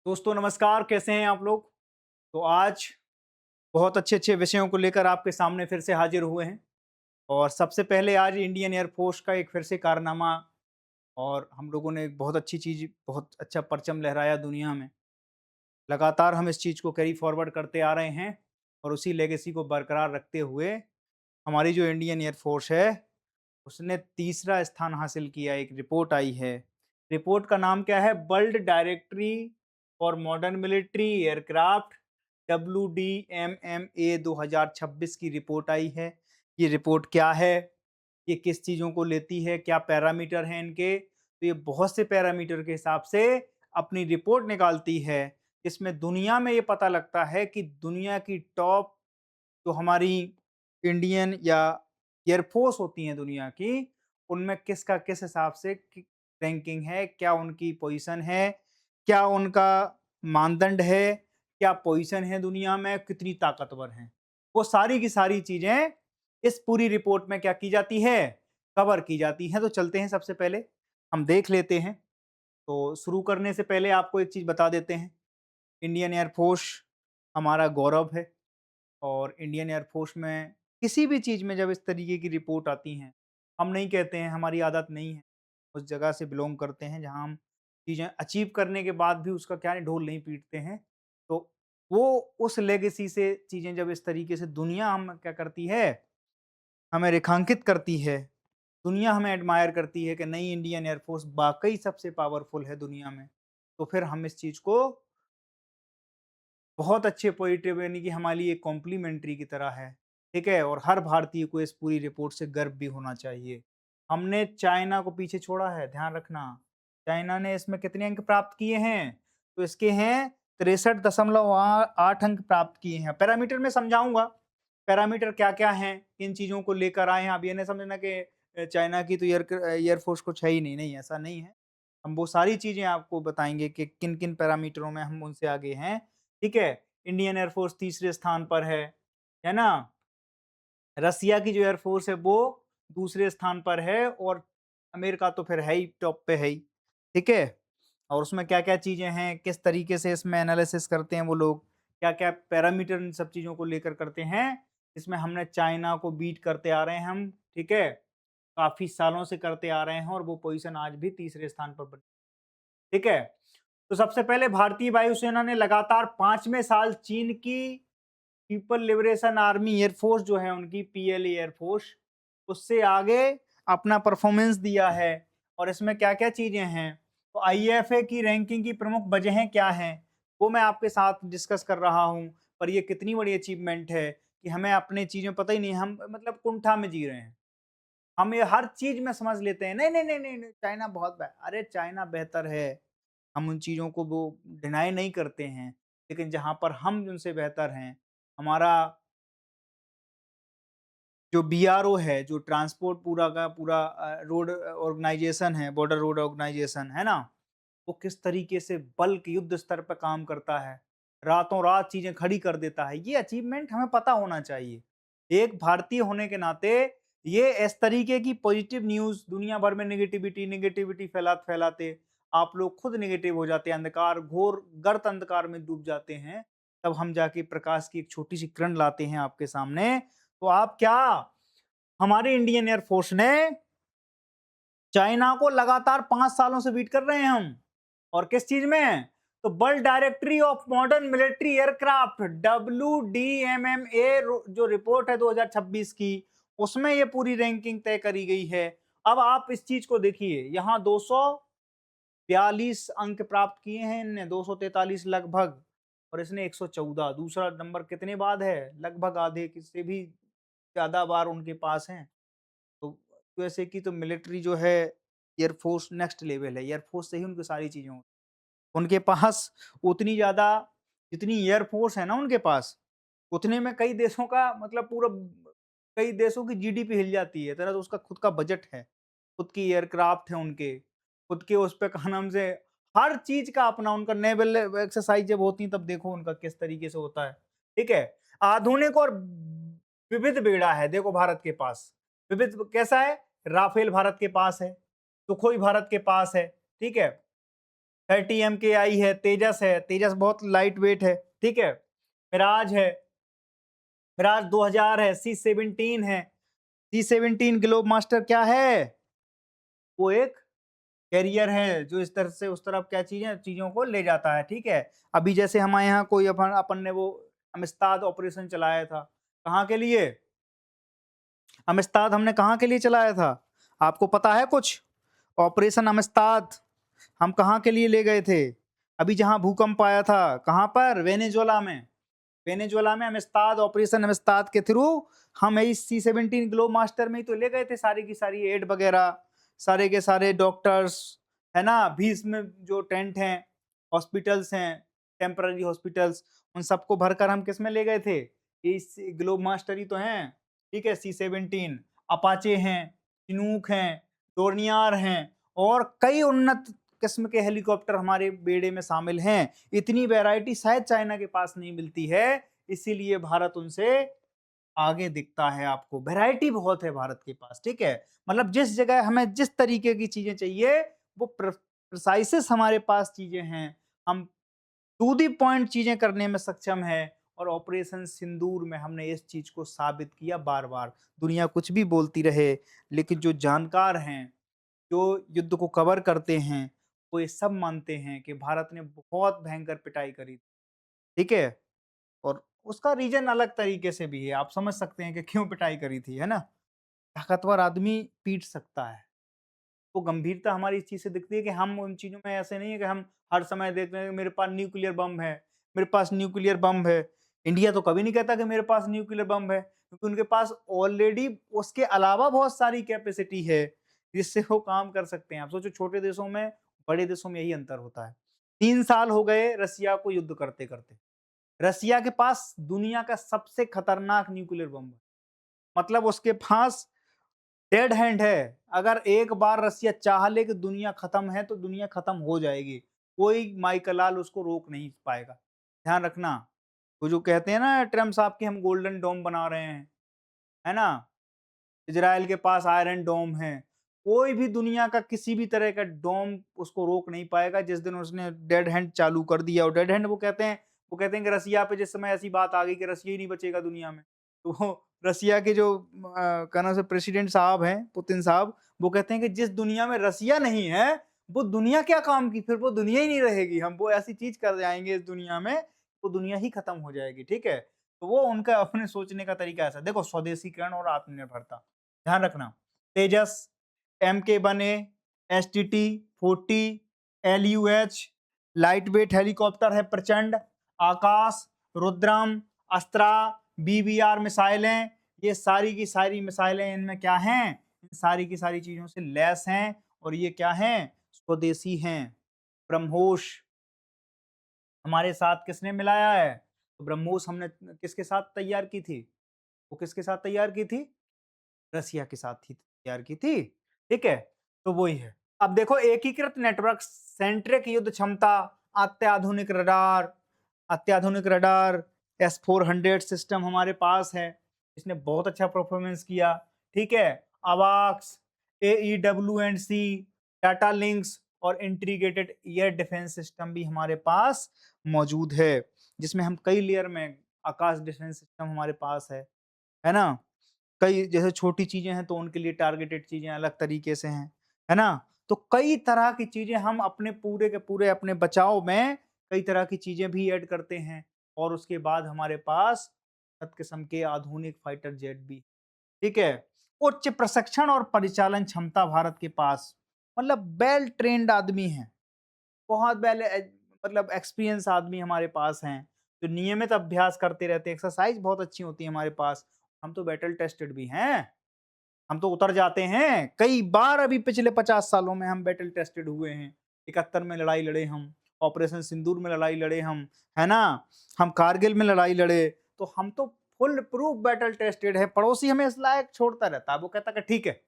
दोस्तों नमस्कार, कैसे हैं आप लोग? तो आज बहुत अच्छे-अच्छे विषयों को लेकर आपके सामने फिर से हाजिर हुए हैं और सबसे पहले आज इंडियन एयर फ़ोर्स का एक फिर से कारनामा और हम लोगों ने एक बहुत अच्छी चीज़, बहुत अच्छा परचम लहराया दुनिया में। लगातार हम इस चीज़ को कैरी फ़ॉरवर्ड करते आ रहे हैं और उसी लेगेसी को बरकरार रखते हुए हमारी जो इंडियन एयर फ़ोर्स है, उसने तीसरा स्थान हासिल किया। एक रिपोर्ट आई है। रिपोर्ट का नाम क्या है? World directory for modern military aircraft WDMMA 2026 की रिपोर्ट आई है। ये रिपोर्ट क्या है? ये किस चीज़ों को लेती है? क्या पैरामीटर हैं इनके? तो ये बहुत से पैरामीटर के हिसाब से अपनी रिपोर्ट निकालती है। इसमें दुनिया में ये पता लगता है कि दुनिया की टॉप जो हमारी इंडियन या एयरफोर्स होती हैं दुनिया की, उनमें किसका किस हिसाब से रैंकिंग है, क्या उनकी पोजीशन है, क्या उनका मानदंड है, क्या पोजीशन है दुनिया में, कितनी ताकतवर हैं। वो सारी की सारी चीज़ें इस पूरी रिपोर्ट में क्या की जाती है, कवर की जाती हैं। तो चलते हैं, सबसे पहले हम देख लेते हैं। तो शुरू करने से पहले आपको एक चीज़ बता देते हैं, इंडियन एयर फोर्स हमारा गौरव है। और इंडियन एयर फोर्स में किसी भी चीज़ में जब इस तरीके की रिपोर्ट आती हैं, हम नहीं कहते हैं, हमारी आदत नहीं है, उस जगह से बिलोंग करते हैं जहाँ हम चीज़ें अचीव करने के बाद भी उसका क्या है, ढोल नहीं पीटते हैं। तो वो उस लेगेसी से चीज़ें जब इस तरीके से दुनिया हम क्या करती है, हमें रेखांकित करती है, दुनिया हमें एडमायर करती है कि नहीं, इंडियन एयर फोर्स वाक़ई सबसे पावरफुल है दुनिया में, तो फिर हम इस चीज़ को बहुत अच्छे पॉजिटिव, यानी कि हमारे लिए कॉम्प्लीमेंट्री की तरह है, ठीक है? और हर भारतीय को इस पूरी रिपोर्ट से गर्व भी होना चाहिए। हमने चाइना को पीछे छोड़ा है, ध्यान रखना। चाइना ने इसमें कितने अंक प्राप्त किए हैं? तो इसके हैं 63.8 अंक प्राप्त किए हैं। पैरामीटर में समझाऊँगा, पैरामीटर क्या-क्या हैं, किन चीज़ों को लेकर आए हैं। आप ये नहीं समझना कि चाइना की तो एयर फ़ोर्स कुछ है ही नहीं, नहीं ऐसा नहीं है। हम वो सारी चीज़ें आपको बताएँगे कि किन-किन पैरामीटरों में हम उनसे आगे हैं। ठीक है? इंडियन एयर फ़ोर्स तीसरे स्थान पर है ना? रसिया की जो एयर फ़ोर्स है वो दूसरे स्थान पर है और अमेरिका तो फिर है ही, टॉप पे है ही, ठीक है? और उसमें क्या-क्या चीज़ें हैं, किस तरीके से इसमें एनालिसिस करते हैं वो लोग, क्या-क्या पैरामीटर इन सब चीज़ों को लेकर करते हैं, इसमें हमने चाइना को बीट करते आ रहे हैं हम, ठीक है? काफ़ी सालों से करते आ रहे हैं और वो पोज़ीशन आज भी तीसरे स्थान पर बनी, ठीक है? तो सबसे पहले भारतीय वायुसेना ने लगातार 5वें साल चीन की पीपल लिबरेशन आर्मी एयरफोर्स जो है उनकी पीएलए एयरफोर्स, उससे आगे अपना परफॉर्मेंस दिया है। और इसमें क्या-क्या चीज़ें हैं, तो आईएफए की रैंकिंग की प्रमुख वजहें क्या हैं, वो मैं आपके साथ डिस्कस कर रहा हूँ। पर ये कितनी बड़ी अचीवमेंट है कि हमें अपनी चीज़ें पता ही नहीं, हम मतलब कुंठा में जी रहे हैं। हम ये हर चीज़ में समझ लेते हैं, नहीं, नहीं, नहीं, नहीं, नहीं, चाइना बहुत अरे चाइना बेहतर है। हम उन चीज़ों को वो डिनाई नहीं करते हैं, लेकिन जहाँ पर हम उनसे बेहतर हैं, हमारा जो बीआरओ है, जो ट्रांसपोर्ट पूरा का पूरा रोड ऑर्गेनाइज़ेशन है, बॉर्डर रोड ऑर्गेनाइज़ेशन, है ना? वो किस तरीके से बल्क युद्ध स्तर पे काम करता है, रातों-रात चीज़ें खड़ी कर देता है, ये अचीवमेंट हमें पता होना चाहिए। एक भारतीय होने के नाते ये इस तरीके की पॉजिटिव न्यूज़ दुनिया भर में नेगेटिविटी फैलाते-फैलाते आप लोग खुद नेगेटिव हो जाते हैं, अंधकार, घोर गर्त अंधकार में डूब जाते हैं, तब हम जाके प्रकाश की एक छोटी-सी किरण लाते हैं आपके सामने। तो आप क्या, हमारी इंडियन एयर फोर्स ने चाइना को लगातार 5 सालों से बीट कर रहे हैं हम। और किस चीज़ में? तो world directory of modern military aircraft WDMMA जो रिपोर्ट है 2026 की, उसमें ये पूरी रैंकिंग तय करी गई है। अब आप इस चीज़ को देखिए, यहाँ 242 अंक प्राप्त किए हैं इनने, 243 लगभग, और इसने 114। दूसरा नंबर कितने बाद है? लगभग आधे कि से भी ज़्यादा बार उनके पास हैं। तो यूएसए की तो मिलिट्री जो है, एयरफोर्स नेक्स्ट लेवल है, एयरफोर्स से ही उनकी सारी चीज़ें होती हैं। उनके पास उतनी ज़्यादा, जितनी एयरफोर्स है ना उनके पास, उतने में कई देशों का मतलब पूरा, कई देशों की जीडीपी हिल जाती है, तरह तो उसका खुद का बजट है, खुद की एयरक्राफ्ट है उनके, खुद के उस पे क्या नाम से, हर चीज़ का अपना उनका नेवल एक्सरसाइज़ जब होती है तब देखो उनका किस तरीके से होता है, ठीक है? आधुनिक और विविध बेड़ा है देखो भारत के पास। विविध कैसा है? राफेल भारत के पास है, सुखोई भारत के पास है, ठीक है? 30 MKI है, तेजस बहुत लाइट वेट है, ठीक है। मिराज है, मिराज 2000 है, C-17 है। C-17 ग्लोब मास्टर क्या है? वो एक कैरियर है जो इस तरह से उस तरफ क्या चीज़ों को ले जाता है, ठीक है। अभी जैसे हमारे यहाँ कोई अपन अपन ने वो अमिस्ताद ऑपरेशन चलाया था, कहाँ के लिए? अमिस्ताद हमने कहाँ के लिए चलाया था? आपको पता है कुछ? ऑपरेशन अमिस्ताद हम कहाँ के लिए ले गए थे? अभी जहाँ भूकंप आया था, कहाँ पर? वेनेजुएला में। वेनेजुएला में अमिस्ताद, ऑपरेशन अमिस्ताद के थ्रू हम यही C-17 ग्लोब मास्टर में ही तो ले गए थे सारी की सारी एड वगैरह, सारे के सारे डॉक्टर्स, है ना? 20 में जो टेंट हैं, हॉस्पिटल्स हैं, टेम्पररी हॉस्पिटल्स, उन सबको भरकर हम किस में ले गए थे? इस ग्लोब मास्टर ही तो हैं, ठीक है। C-17, अपाचे हैं, चिनूक हैं, डोर्नियर हैं और कई उन्नत किस्म के हेलीकॉप्टर हमारे बेड़े में शामिल हैं। इतनी वैरायटी शायद चाइना के पास नहीं मिलती है, इसीलिए भारत उनसे आगे दिखता है आपको। वैरायटी बहुत है भारत के पास, ठीक है। मतलब जिस जगह हमें जिस तरीके की चीजें चाहिए वो प्रिसाइसेस हमारे पास चीजें हैं। हम टू दी पॉइंट चीजें करने में सक्षम है और ऑपरेशन सिंदूर में हमने इस चीज को साबित किया बार बार। दुनिया कुछ भी बोलती रहे, लेकिन जो जानकार हैं, जो युद्ध को कवर करते हैं, वो ये सब मानते हैं कि भारत ने बहुत भयंकर पिटाई करी, ठीक है? और उसका रीज़न अलग तरीके से भी है, आप समझ सकते हैं कि क्यों पिटाई करी थी, है ना? ताकतवर आदमी पीट सकता है। वो गंभीरता हमारी इस चीज़ से दिखती है कि हम उन चीज़ों में ऐसे नहीं है कि हम हर समय देख रहे हैं कि मेरे पास न्यूक्लियर बम है, मेरे पास न्यूक्लियर बम है। इंडिया तो कभी नहीं कहता कि मेरे पास न्यूक्लियर बम है, क्योंकि उनके पास ऑलरेडी उसके अलावा बहुत सारी कैपेसिटी है, जिससे वो काम कर सकते हैं। आप सोचो छोटे देशों में, बड़े देशों में यही अंतर होता है। 3 साल हो गए रसिया को युद्ध करते-करते। रसिया के पास दुनिया का सबसे खतरनाक न्यूक्लियर बम है। मतलब उसके पास डेड हैंड है। अगर एक बार रसिया चाह ले कि दुनिया खत्म है, तो दुनिया खत्म हो जाएगी। कोई माइकलाल उसको रोक नहीं पाएगा। ध्यान रखना। वो जो कहते हैं ना ट्रम्प साहब कि हम गोल्डन डोम बना रहे हैं, है ना? इज़राइल के पास आयरन डोम है। कोई भी दुनिया का किसी भी तरह का डोम उसको रोक नहीं पाएगा जिस दिन उसने डेड हैंड चालू कर दिया। और डेड हैंड वो कहते हैं कि रसिया पे जिस समय ऐसी बात आ गई कि रसिया ही नहीं बचेगा दुनिया में। तो वो रसिया के जो क्या नाम से प्रेसिडेंट साहब हैं, पुतिन साहब, वो कहते हैं कि जिस दुनिया में रसिया नहीं है, वो दुनिया क्या काम की? फिर वो दुनिया ही नहीं रहेगी। हम वो ऐसी चीज़ कर जाएँगे इस दुनिया में, वो दुनिया ही खत्म हो जाएगी, ठीक है? तो वो उनका अपने सोचने का तरीका ऐसा है। देखो स्वदेशीकरण और आत्मनिर्भरता, ध्यान रखना। तेजस, MK-1A, STT-40, LUH, light weight helicopter है प्रचंड, आकाश, रुद्रम, अस्त्रा, BBR मिसाइलें, ये सारी की सारी मिसाइलें इनमें क्या हैं? इन सारी की सारी चीज़ों से लैस हैं और ये क्या हैं? स्वदेशी हैं। ब्रह्मोस हमारे साथ किसने मिलाया है? तो ब्रह्मोस हमने किसके साथ तैयार की थी? वो किसके साथ तैयार की थी? रसिया के साथ ही तैयार की थी, ठीक है? तो वही है। अब देखो एकीकृत नेटवर्क सेंट्रिक युद्ध क्षमता, अत्याधुनिक रडार S-400 सिस्टम हमारे पास है। इसने बहुत अच्छा परफॉर्मेंस किया, ठीक है? अवाक्स, AEW&C, डाटा लिंक्स और इंटीग्रेटेड एयर डिफेंस सिस्टम भी हमारे पास मौजूद है, जिसमें हम कई लेयर में आकाश डिफेंस सिस्टम हमारे पास है ना? कई जैसे छोटी चीज़ें हैं तो उनके लिए टारगेटेड चीज़ें अलग तरीके से हैं, है ना? तो कई तरह की चीज़ें हम अपने पूरे के पूरे अपने बचाव में कई तरह की चीज़ें भी ऐड करते हैं और उसके बाद हमारे पास उन्नत किस्म के आधुनिक फाइटर जेट भी, ठीक है? उच्च प्रशिक्षण और परिचालन क्षमता भारत के पास, मतलब वेल ट्रेन्ड आदमी हैं। बहुत मतलब एक्सपीरियंस आदमी हमारे पास हैं, जो नियमित अभ्यास करते रहते हैं, एक्सरसाइज बहुत अच्छी होती है हमारे पास। हम तो बैटल टेस्टेड भी हैं, हम तो उतर जाते हैं। कई बार अभी पिछले 50 सालों में हम बैटल टेस्टेड हुए हैं। 71 में लड़ाई लड़े हम, ऑपरेशन सिंदूर में लड़ाई लड़े हम, है ना? हम कारगिल में लड़ाई लड़े, तो हम तो फुल प्रूफ बैटल टेस्टेड है। पड़ोसी हमें इस लायक छोड़ता रहता है, वो कहता है कि ठीक है,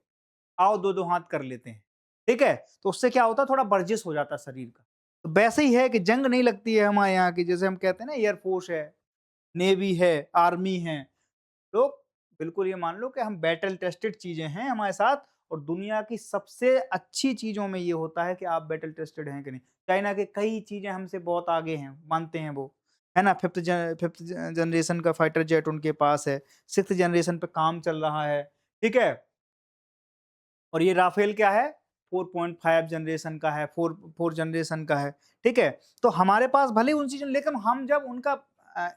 आओ 2-2 हाथ कर लेते हैं, ठीक है? तो उससे क्या होता है थोड़ा वर्जिश हो जाता है शरीर का। तो वैसे ही है कि जंग नहीं लगती है हमारे यहाँ की, जैसे हम कहते हैं ना एयरफोर्स है, नेवी है, आर्मी है। तो बिल्कुल ये मान लो कि हम बैटल टेस्टेड चीज़ें हैं हमारे साथ और दुनिया की सबसे अच्छी चीज़ों में ये होता है कि आप बैटल टेस्टेड हैं कि नहीं। चाइना के कई चीज़ें हमसे बहुत आगे हैं, मानते हैं वो, है ना? 5th जनरेशन का फाइटर जेट उनके पास है, 6th जनरेशन पे काम चल रहा है, ठीक है? और ये राफेल क्या है? 4.5 जनरेशन का है, 4 जनरेशन का है, ठीक है? तो हमारे पास भले ही उन चीज़ों लेकिन हम जब उनका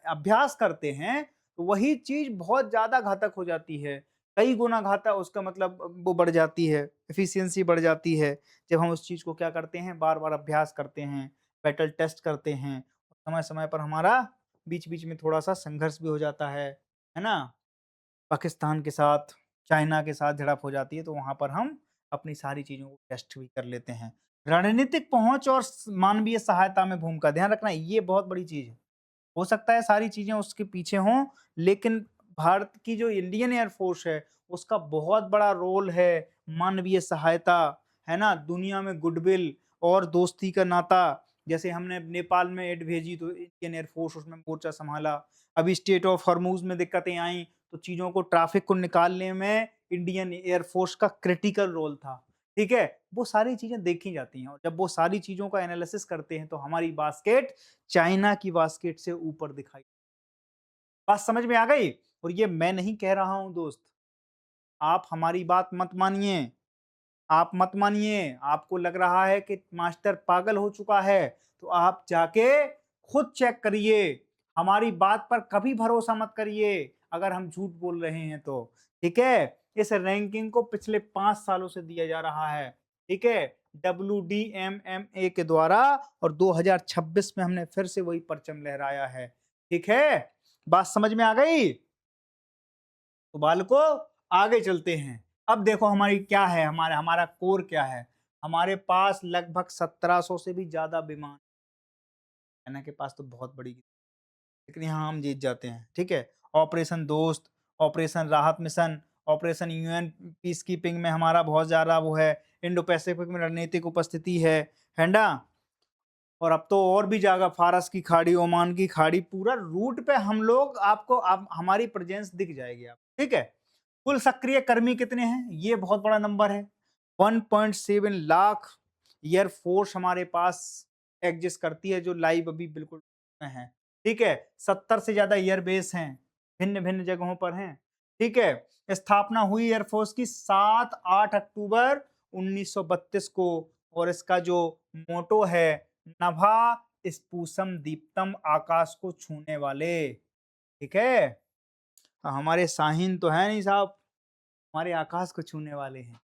अभ्यास करते हैं, तो वही चीज़ बहुत ज़्यादा घातक हो जाती है। कई गुना घातक उसका मतलब वो बढ़ जाती है, एफिशिएंसी बढ़ जाती है। जब हम उस चीज़ को क्या करते हैं, बार-बार अभ्यास करते हैं, बैटल टेस्ट करते हैं, समय-समय पर हमारा बीच-बीच में थोड़ा-सा संघर्ष भी हो जाता है ना? पाकिस्तान के साथ, चाइना के साथ झड़प हो जाती है, तो वहाँ पर हम अपनी सारी चीज़ों को टेस्ट भी कर लेते हैं। रणनीतिक पहुँच और मानवीय सहायता में भूमिका, ध्यान रखना ये बहुत बड़ी चीज़ है। हो सकता है सारी चीज़ें उसके पीछे हों, लेकिन भारत की जो इंडियन एयर फ़ोर्स है, उसका बहुत बड़ा रोल है मानवीय सहायता, है ना? दुनिया में गुडविल और दोस्ती का नाता, जैसे हमने नेपाल में एड भेजी तो इंडियन एयर फ़ोर्स उसमें मोर्चा सँभाला। अभी स्ट्रेट ऑफ हॉर्मूज़ में दिक्कतें आईं, तो चीज़ों को ट्रैफ़िक को निकालने में इंडियन एयर फ़ोर्स का क्रिटिकल रोल था, ठीक है? वो सारी चीज़ें देखी जाती हैं और जब वो सारी चीज़ों का एनालिसिस करते हैं, तो हमारी बास्केट चाइना की बास्केट से ऊपर दिखाई। बात समझ में आ गई? और ये मैं नहीं कह रहा हूँ दोस्त, आप हमारी बात मत मानिए, आप मत मानिए। आपको लग रहा है कि मास्टर पागल हो चुका है, तो आप जाके खुद चेक करिए। हमारी बात पर कभी भरोसा मत करिए, अगर हम झूठ बोल रहे हैं तो, ठीक है? इस रैंकिंग को पिछले 5 सालों से दिया जा रहा है, ठीक है? WDMMA के द्वारा और 2026 में हमने फिर से वही परचम लहराया है, ठीक है? बात समझ में आ गई? तो बालकों आगे चलते हैं। अब देखो हमारी क्या है, हमारा हमारा कोर क्या है? हमारे पास लगभग 1700 से भी ज़्यादा विमान, चाइना के पास तो बहुत बड़ी, लेकिन यहाँ हम जीत जाते हैं, ठीक है? ऑपरेशन दोस्त, ऑपरेशन राहत mission, operation UN peace keeping में हमारा बहुत ज़्यादा वो है, इंडो पैसिफिक में रणनीतिक उपस्थिति है ना? और अब तो और भी जगह फारस की खाड़ी, ओमान की खाड़ी, पूरा रूट पे हम लोग आपको अब हमारी प्रेजेंस दिख जाएगी आप, ठीक है? कुल सक्रिय कर्मी कितने हैं? ये बहुत बड़ा नंबर है। 1.7 लाख एयर फोर्स हमारे पास एग्जिस्ट करती है जो लाइव अभी बिल्कुल में है। ठीक है? 70 से ज़्यादा एयर बेस हैं, भिन्न-भिन्न जगहों पर हैं। ठीक है? स्थापना हुई एयर फोर्स की 7-8 अक्टूबर 1932 को और इसका जो मोटो है नभा स्पूसम दीप्तम, आकाश को छूने वाले। ठीक है? हमारे शाहीन तो है नहीं साहब, हमारे आकाश को छूने वाले हैं।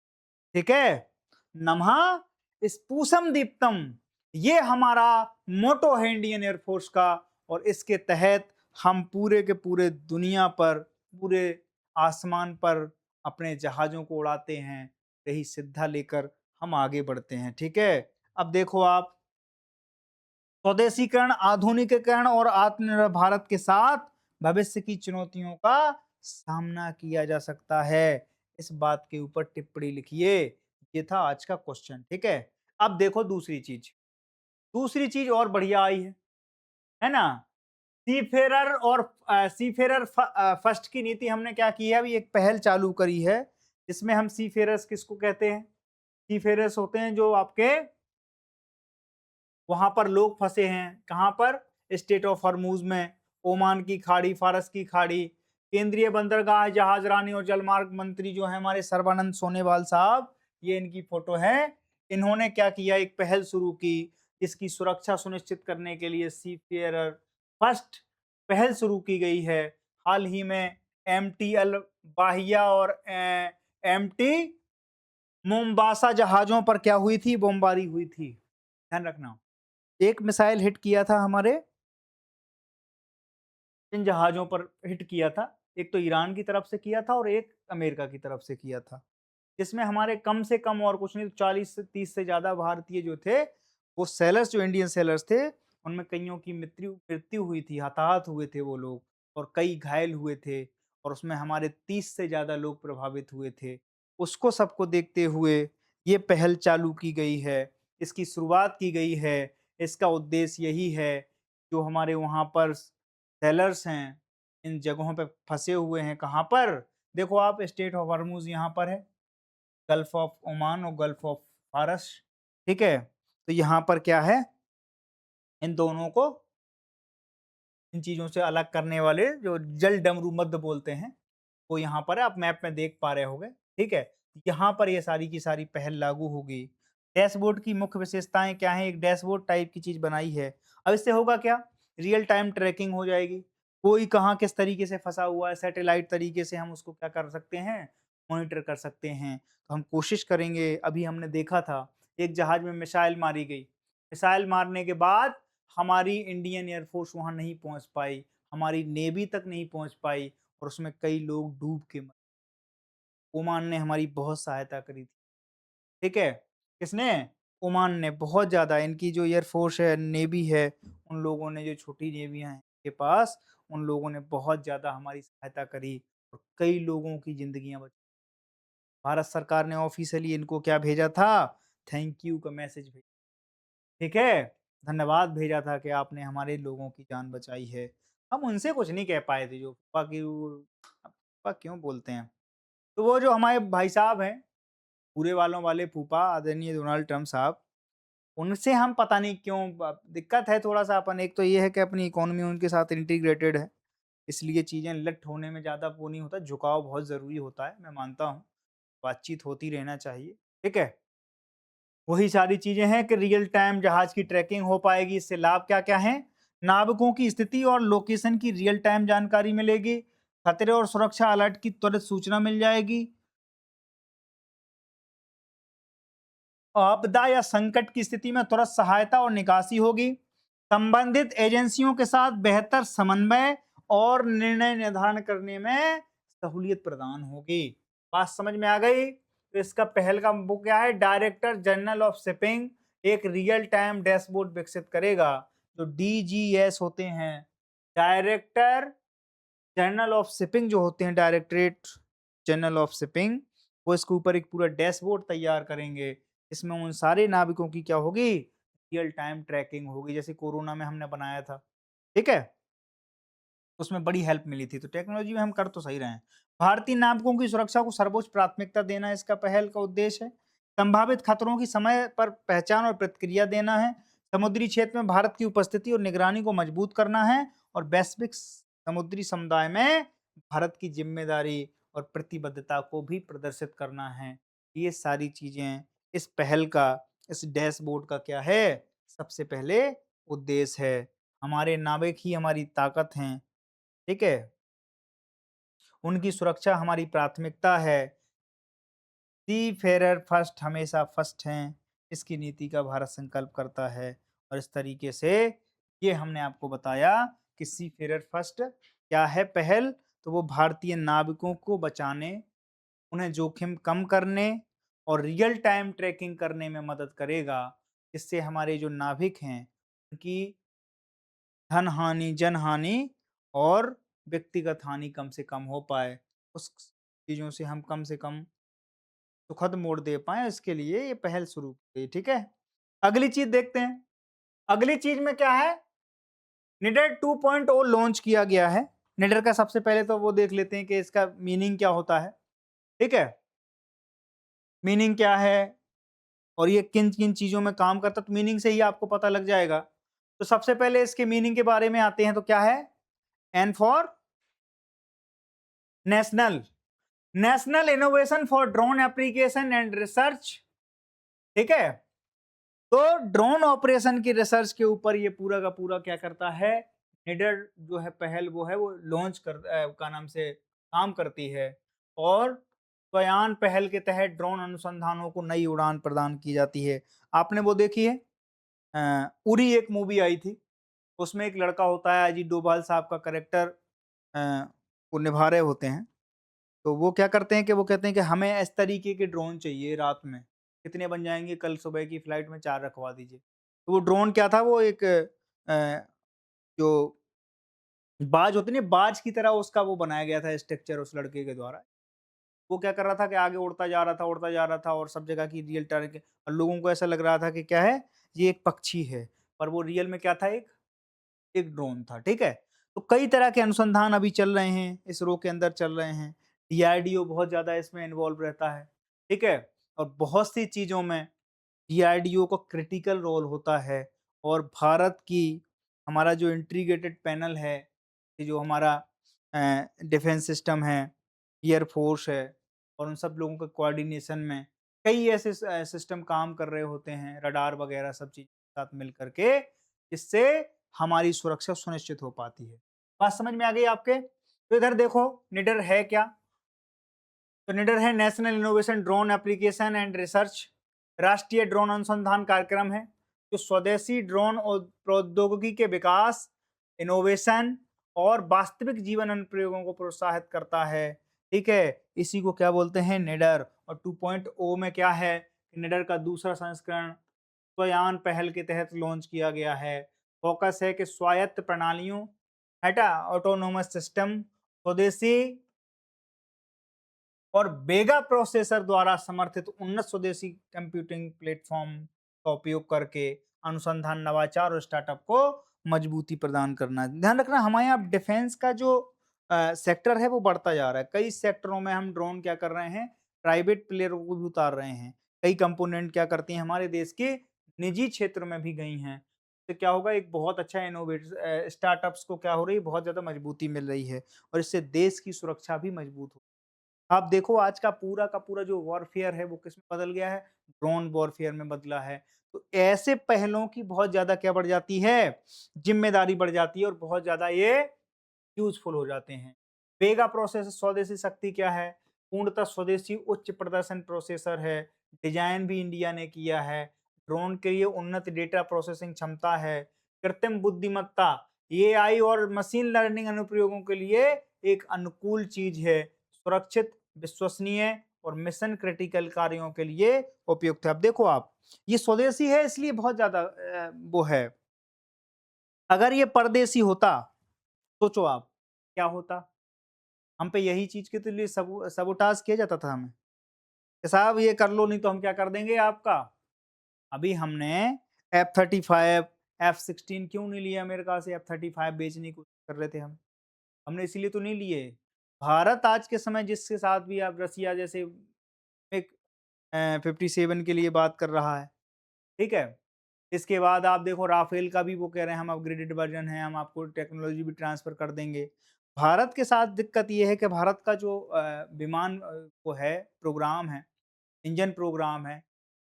ठीक है? नमः स्पूसम दीप्तम, ये हमारा मोटो है इंडियन एयर फोर्स का और इसके तहत हम पूरे के पूरे दुनिया पर, पूरे आसमान पर अपने जहाज़ों को उड़ाते हैं। यही सिद्धा लेकर हम आगे बढ़ते हैं। ठीक है? अब देखो आप, स्वदेशीकरण, आधुनिकीकरण और आत्मनिर्भर भारत के साथ भविष्य की चुनौतियों का सामना किया जा सकता है। इस बात के ऊपर टिप्पणी लिखिए। ये था आज का क्वेश्चन, ठीक है? अब देखो दूसरी चीज, दूसरी चीज और बढ़िया आई है ना? सीफेरर और सीफेरर फर्स्ट की नीति हमने क्या की है, अभी एक पहल चालू करी है, जिसमें हम सीफेरर्स किसको कहते हैं? सीफेरर्स होते हैं जो आपके वहां पर लोग फंसे हैं, कहां पर? स्टेट ऑफ हॉर्मूज में, ओमान की खाड़ी, फारस की खाड़ी। केंद्रीय बंदरगाह, जहाजरानी और जलमार्ग मंत्री जो है हमारे सर्बानंद सोनोवाल साहब, ये इनकी फोटो है। इन्होंने क्या किया, एक पहल शुरू की, इसकी सुरक्षा सुनिश्चित करने के लिए सीफेयर फर्स्ट पहल शुरू की गई है। हाल ही में MTL बाहिया और MT मोम्बासा जहाजों पर क्या हुई थी, बमबारी हुई थी, ध्यान रखना। एक मिसाइल हिट किया था हमारे इन जहाज़ों पर हिट किया था। एक तो ईरान की तरफ से किया था और एक अमेरिका की तरफ से किया था। जिसमें हमारे कम से कम और कुछ नहीं तो 40 से 30 से ज़्यादा भारतीय जो थे, वो सेलर्स जो इंडियन सेलर्स थे, उनमें कइयों की मृत्यु मृत्यु हुई थी, हताहत हुए थे वो लोग और कई घायल हुए थे और उसमें हमारे 30 से ज़्यादा लोग प्रभावित हुए थे। उसको सबको देखते हुए ये पहल चालू की गई है, इसकी शुरुआत की गई है। इसका उद्देश्य यही है, जो हमारे वहाँ पर सेलर्स हैं, इन जगहों पे फँसे हुए हैं, कहाँ पर? देखो आप, स्टेट ऑफ हॉर्मूज़ यहाँ पर है, गल्फ ऑफ ओमान और गल्फ ऑफ फारस, ठीक है? तो यहाँ पर क्या है, इन दोनों को, इन चीज़ों से अलग करने वाले जो जल डमरू मध्य बोलते हैं, वो यहाँ पर है, आप मैप में देख पा रहे होंगे, ठीक है? यहाँ पर ये सारी की सारी पहल लागू होगी। डैशबोर्ड की मुख्य विशेषताएँ क्या हैं? एक डैशबोर्ड टाइप की चीज़ बनाई है। अब इससे होगा क्या? रियल टाइम ट्रैकिंग हो जाएगी। कोई कहाँ किस तरीके से फँसा हुआ है, सैटेलाइट तरीके से हम उसको क्या कर सकते हैं? मॉनिटर कर सकते हैं। तो हम कोशिश करेंगे, अभी हमने देखा था, एक जहाज में मिसाइल मारी गई। मिसाइल मारने के बाद हमारी इंडियन एयर फ़ोर्स वहाँ नहीं पहुँच पाई, हमारी नेवी तक नहीं पहुँच पाई और उसमें कई लोग डूब के मरे। ओमान ने हमारी बहुत सहायता करी थी, ठीक है? किसने? ओमान ने बहुत ज़्यादा, इनकी जो एयर फ़ोर्स है, नेवी है, उन लोगों ने, जो छोटी नेवियाँ हैं इनके पास, उन लोगों ने बहुत ज़्यादा हमारी सहायता करी और कई लोगों की ज़िंदगियाँ बचाई। भारत सरकार ने ऑफ़िशियली इनको क्या भेजा था? थैंक यू का मैसेज भेजा, ठीक है? धन्यवाद भेजा था कि आपने हमारे लोगों की जान बचाई है। हम उनसे कुछ नहीं कह पाए थे, जो फूफा की वो, फूफा क्यों बोलते हैं? तो वो जो हमारे भाई साहब हैं, पूरे वालों वाले फूफा आदरणीय डोनाल्ड ट्रम्प साहब, उनसे हम पता नहीं क्यों दिक्कत है थोड़ा-सा, अपन एक तो ये है कि अपनी इकोनॉमी उनके साथ इंटीग्रेटेड है, इसलिए चीज़ें लट होने में ज़्यादा वो नहीं होता, झुकाव बहुत ज़रूरी होता है, मैं मानता हूँ। बातचीत होती रहना चाहिए, ठीक है? वही सारी चीज़ें हैं कि रियल टाइम जहाज की ट्रैकिंग हो पाएगी, इससे लाभ क्या-क्या हैं? नाविकों की स्थिति और लोकेशन की रियल टाइम जानकारी मिलेगी, खतरे और सुरक्षा अलर्ट की त्वरित सूचना मिल जाएगी, आपदा या संकट की स्थिति में तुरंत सहायता और निकासी होगी। संबंधित एजेंसियों के साथ बेहतर समन्वय और निर्णय निर्धारण करने में सहूलियत प्रदान होगी। बात समझ में आ गई? तो इसका पहल का वो क्या है? डायरेक्टर जनरल ऑफ शिपिंग एक रियल टाइम डैशबोर्ड विकसित करेगा। जो डीजीएस होते हैं, डायरेक्टर जनरल ऑफ शिपिंग जो होते हैं, डायरेक्टरेट जनरल ऑफ शिपिंग, वो इसके ऊपर एक पूरा डैशबोर्ड तैयार करेंगे। इसमें उन सारे नाविकों की क्या होगी? रियल टाइम ट्रैकिंग होगी, जैसे कोरोना में हमने बनाया था, ठीक है? उसमें बड़ी हेल्प मिली थी, तो टेक्नोलॉजी में हम कर तो सही रहे हैं। भारतीय नाविकों की सुरक्षा को सर्वोच्च प्राथमिकता देना इसका पहल का उद्देश्य है। संभावित खतरों की समय पर पहचान और प्रतिक्रिया देना है। समुद्री क्षेत्र में भारत की उपस्थिति और निगरानी को मजबूत करना है और वैश्विक समुद्री समुदाय में भारत की जिम्मेदारी और प्रतिबद्धता को भी प्रदर्शित करना है। ये सारी चीजें इस पहल का, इस डैशबोर्ड का क्या है? सबसे पहले उद्देश्य है। हमारे नाविक ही हमारी ताकत हैं, ठीक है? उनकी सुरक्षा हमारी प्राथमिकता है। सी फेरर फर्स्ट हमेशा फर्स्ट हैं, इसकी नीति का भारत संकल्प करता है और इस तरीके से ये हमने आपको बताया कि सी फेरर फर्स्ट क्या है पहल, तो वो भारतीय नाविकों को बचाने, उन्हें जोखिम कम करने और रियल टाइम ट्रैकिंग करने में मदद करेगा। इससे हमारे जो नाविक हैं, उनकी धन हानि, जनहानि और व्यक्तिगत हानि कम से कम हो पाए। उस चीज़ों से हम कम से कम सुखद मोड़ दे पाएँ, इसके लिए ये पहल शुरू की गई, ठीक है? अगली चीज़ देखते हैं। अगली चीज़ में क्या है? निडर 2.0 लॉन्च किया गया है। निडर का सबसे पहले तो वो देख लेते हैं कि इसका मीनिंग क्या होता है, ठीक है? मीनिंग क्या है और ये किन-किन चीज़ों में काम करता है, तो मीनिंग से ही आपको पता लग जाएगा। तो सबसे पहले इसके मीनिंग के बारे में आते हैं, तो क्या है? N for national, national innovation for drone application and research, ठीक है? तो ड्रोन ऑपरेशन की रिसर्च के ऊपर ये पूरा का पूरा क्या करता है? निडर जो है पहल वो है, वो लॉन्च का नाम से काम करती है और स्वयान पहल के तहत ड्रोन अनुसंधानों को नई उड़ान प्रदान की जाती है। आपने वो देखी है? उरी एक मूवी आई थी, उसमें एक लड़का होता है, अजीत डोभाल साहब का कैरेक्टर वो निभा रहे होते हैं। तो वो क्या करते हैं कि वो कहते हैं कि हमें इस तरीके के ड्रोन चाहिए रात में, कितने बन जाएँगे? कल सुबह की फ्लाइट में 4 रखवा दीजिए। तो वो ड्रोन क्या था? वो एक जो बाज होती है ना, बाज की तरह उसका वो बनाया गया था स्ट्रक्चर उस लड़के के द्वारा। वो क्या कर रहा था कि आगे उड़ता जा रहा था और सब जगह की रियल टाइम के, और लोगों को ऐसा लग रहा था कि क्या है? ये एक पक्षी है, पर वो रियल में क्या था? एक ड्रोन था, ठीक है? तो कई तरह के अनुसंधान अभी चल रहे हैं, इसरो के अंदर चल रहे हैं। डीआरडीओ बहुत ज़्यादा इसमें इन्वॉल्व रहता है, ठीक है? और बहुत सी चीज़ों में डीआरडीओ का क्रिटिकल रोल होता है और भारत की हमारा जो इंटीग्रेटेड पैनल है, ये जो हमारा डिफेंस सिस्टम है, एयर फोर्स है और उन सब लोगों के कोऑर्डिनेशन में कई ऐसे सिस्टम काम कर रहे होते हैं, रडार वगैरह सब चीज़ साथ मिल कर के, जिससे हमारी सुरक्षा सुनिश्चित हो पाती है। बात समझ में आ गई आपके? तो इधर देखो निडर है क्या? तो निडर है national innovation drone application and research, राष्ट्रीय ड्रोन अनुसंधान कार्यक्रम है जो स्वदेशी ड्रोन और प्रौद्योगिकी के विकास, इनोवेशन और वास्तविक जीवन अनुप्रयोगों को प्रोत्साहित करता है। ठीक है, इसी को क्या बोलते हैं, निडर। और 2.0 में क्या है, निडर का दूसरा संस्करण स्वयान पहल के तहत लॉन्च किया गया है। फोकस है कि स्वायत्त प्रणालियों, हेटा ऑटोनोमस सिस्टम, स्वदेशी और बेगा प्रोसेसर द्वारा समर्थित उन्नत स्वदेशी कंप्यूटिंग प्लेटफॉर्म का उपयोग करके अनुसंधान, नवाचार और स्टार्टअप को मजबूती प्रदान करना। ध्यान रखना हमारे यहाँ डिफेंस का जो सेक्टर है वो बढ़ता जा रहा है। कई सेक्टरों में हम ड्रोन क्या कर रहे हैं, प्राइवेट प्लेयरों को भी उतार रहे हैं। कई कंपोनेंट क्या करती हैं, हमारे देश के निजी क्षेत्र में भी गई हैं। तो क्या होगा, एक बहुत अच्छा इनोवेट स्टार्टअप्स को क्या हो रही है, बहुत ज्यादा मजबूती मिल रही है और इससे देश की सुरक्षा भी मजबूत हो। आप देखो आज का पूरा जो वॉरफेयर है वो किसमें बदल गया है, ड्रोन वॉरफेयर में बदला है। तो ऐसे पहलों की बहुत ज्यादा क्या बढ़ जाती है, जिम्मेदारी बढ़ जाती है और बहुत ज्यादा ये यूजफुल हो जाते हैं। वेगा प्रोसेसर स्वदेशी शक्ति क्या है, पूर्णतः स्वदेशी उच्च प्रदर्शन प्रोसेसर है। डिजाइन भी इंडिया ने किया है। ड्रोन के लिए उन्नत डेटा प्रोसेसिंग क्षमता है। कृत्रिम बुद्धिमत्ता, एआई और मशीन लर्निंग अनुप्रयोगों के लिए एक अनुकूल चीज है। सुरक्षित, विश्वसनीय और मिशन क्रिटिकल कार्यों के लिए उपयुक्त है। अब देखो आप, ये स्वदेशी है इसलिए बहुत ज्यादा वो है। अगर ये परदेशी होता, सोचो आप क्या होता। हम पे यही चीज के तो लिए सबोटाज किया जाता था हमें कि साहब ये कर लो नहीं तो हम क्या कर देंगे आपका। अभी हमने F-35 F-16 क्यों नहीं लिया अमेरिका से, F-35 बेचने की कोशिश कर रहे थे हम। हमने इसीलिए तो नहीं लिए। भारत आज के समय जिसके साथ भी आप रसिया जैसे एक 57 के लिए बात कर रहा है, ठीक है? इसके बाद आप देखो राफेल का भी वो कह रहे हैं हम अपग्रेडेड वर्ज़न है, हम आपको टेक्नोलॉजी भी ट्रांसफ़र कर देंगे। भारत के साथ दिक्कत ये है कि भारत का जो विमान वो है, प्रोग्राम है, इंजन प्रोग्राम है,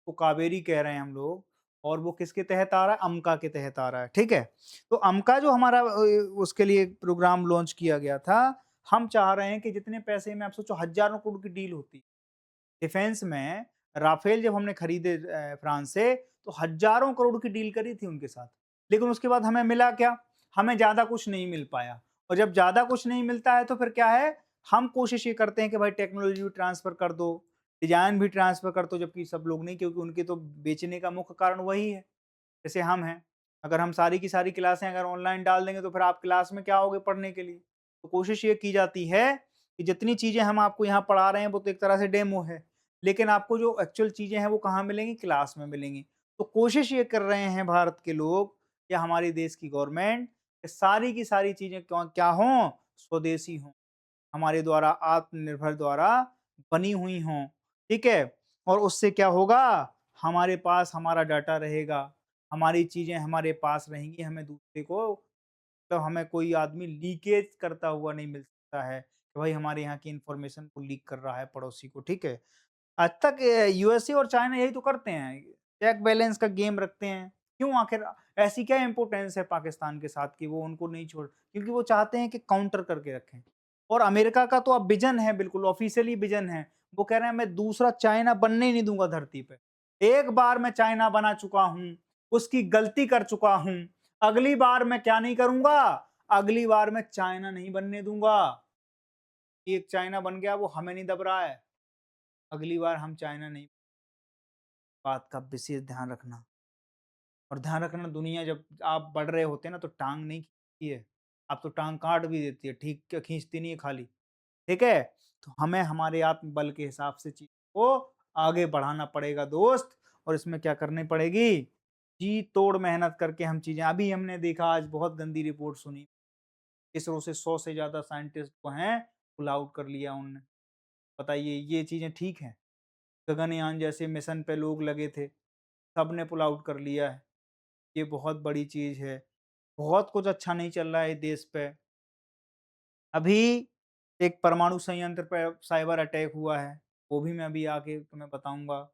वो कावेरी कह रहे हैं हम लोग और वो किसके तहत आ रहा है? अमका के तहत आ रहा है, ठीक है? तो अमका जो हमारा उसके लिए प्रोग्राम लॉन्च किया गया था, हम चाह रहे हैं कि जितने पैसे में आप सोचो हज़ारों करोड़ की डील होती। डिफेंस में राफेल जब हमने खरीदे फ्रांस से, तो हज़ारों करोड़ की डील करी थी उनके साथ। लेकिन उसके बाद हमें मिला क्या? हमें ज़्यादा कुछ नहीं मिल पाया और जब ज़्यादा कुछ नहीं मिलता है तो फिर क्या है, हम कोशिश ये करते हैं कि भाई टेक्नोलॉजी भी ट्रांसफ़र कर दो, डिज़ाइन भी ट्रांसफ़र कर दो, जबकि सब लोग नहीं, क्योंकि उनके तो बेचने का मुख्य कारण वही है। जैसे हम हैं, अगर हम सारी की सारी क्लासें अगर ऑनलाइन डाल देंगे तो फिर आप क्लास में क्या आओगे पढ़ने के लिए? तो कोशिश ये की जाती है कि जितनी चीज़ें हम आपको यहाँ पढ़ा रहे हैं वो तो एक तरह से डेमो है, लेकिन आपको जो एक्चुअल चीज़ें हैं वो कहाँ मिलेंगी? क्लास में मिलेंगी। तो कोशिश ये कर रहे हैं भारत के लोग या हमारे देश की गवर्नमेंट कि सारी की सारी चीज़ें क्या हों? स्वदेशी हों। हमारे द्वारा आत्मनिर्भर द्वारा बनी हुई हों, ठीक है? और उससे क्या होगा? हमारे पास हमारा डाटा रहेगा, हमारी चीज़ें हमारे पास रहेंगी, हमें दूसरे को मतलब हमें कोई आदमी लीकेज करता हुआ नहीं मिल सकता है, कि भाई हमारे यहाँ की इन्फॉर्मेशन को लीक कर रहा है पड़ोसी को, ठीक है? आज तक यूएसए और चाइना यही तो करते हैं, चेक बैलेंस का गेम रखते हैं। क्यों आखिर ऐसी क्या इम्पोर्टेंस है पाकिस्तान के साथ कि वो उनको नहीं छोड़, क्योंकि वो चाहते हैं कि काउंटर करके रखें। और अमेरिका का तो अब विज़न है, बिल्कुल ऑफ़िशियली विज़न है। वो कह रहे हैं मैं दूसरा चाइना बनने ही नहीं दूँगा धरती पे। एक बार मैं चाइना बना चुका हूँ, उसकी गलती कर चुका हूँ। अगली बार मैं क्या नहीं करूँगा? अगली बार मैं चाइना नहीं बनने दूँगा। एक चाइना बन गया वो हमें नहीं दब रहा है। अगली बार हम चाइना नहीं, बात का विशेष ध्यान रखना। और ध्यान रखना दुनिया जब आप बढ़ रहे होते हैं ना तो टाँग नहीं खींचती है, अब तो टाँग काट भी देती है, ठीक क्या खींचती नहीं है खाली, ठीक है? तो हमें हमारे आत्मबल के हिसाब से चीज़ को आगे बढ़ाना पड़ेगा दोस्त और इसमें क्या करनी पड़ेगी? जी तोड़ मेहनत करके हम चीज़ें अभी हमने देखा आज बहुत गंदी रिपोर्ट सुनी, इसरो से 100 से ज़्यादा साइंटिस्ट को हैं पुल आउट कर लिया उन्होंने। बताइए ये चीज़ें ठीक हैं? गगनयान जैसे मिशन पे लोग लगे थे, सबने पुल आउट कर लिया है। ये बहुत बड़ी चीज़ है। बहुत कुछ अच्छा नहीं चल रहा है देश पे। अभी एक परमाणु संयंत्र पे साइबर अटैक हुआ है, वो भी मैं अभी आके तुम्हें बताऊँगा। हो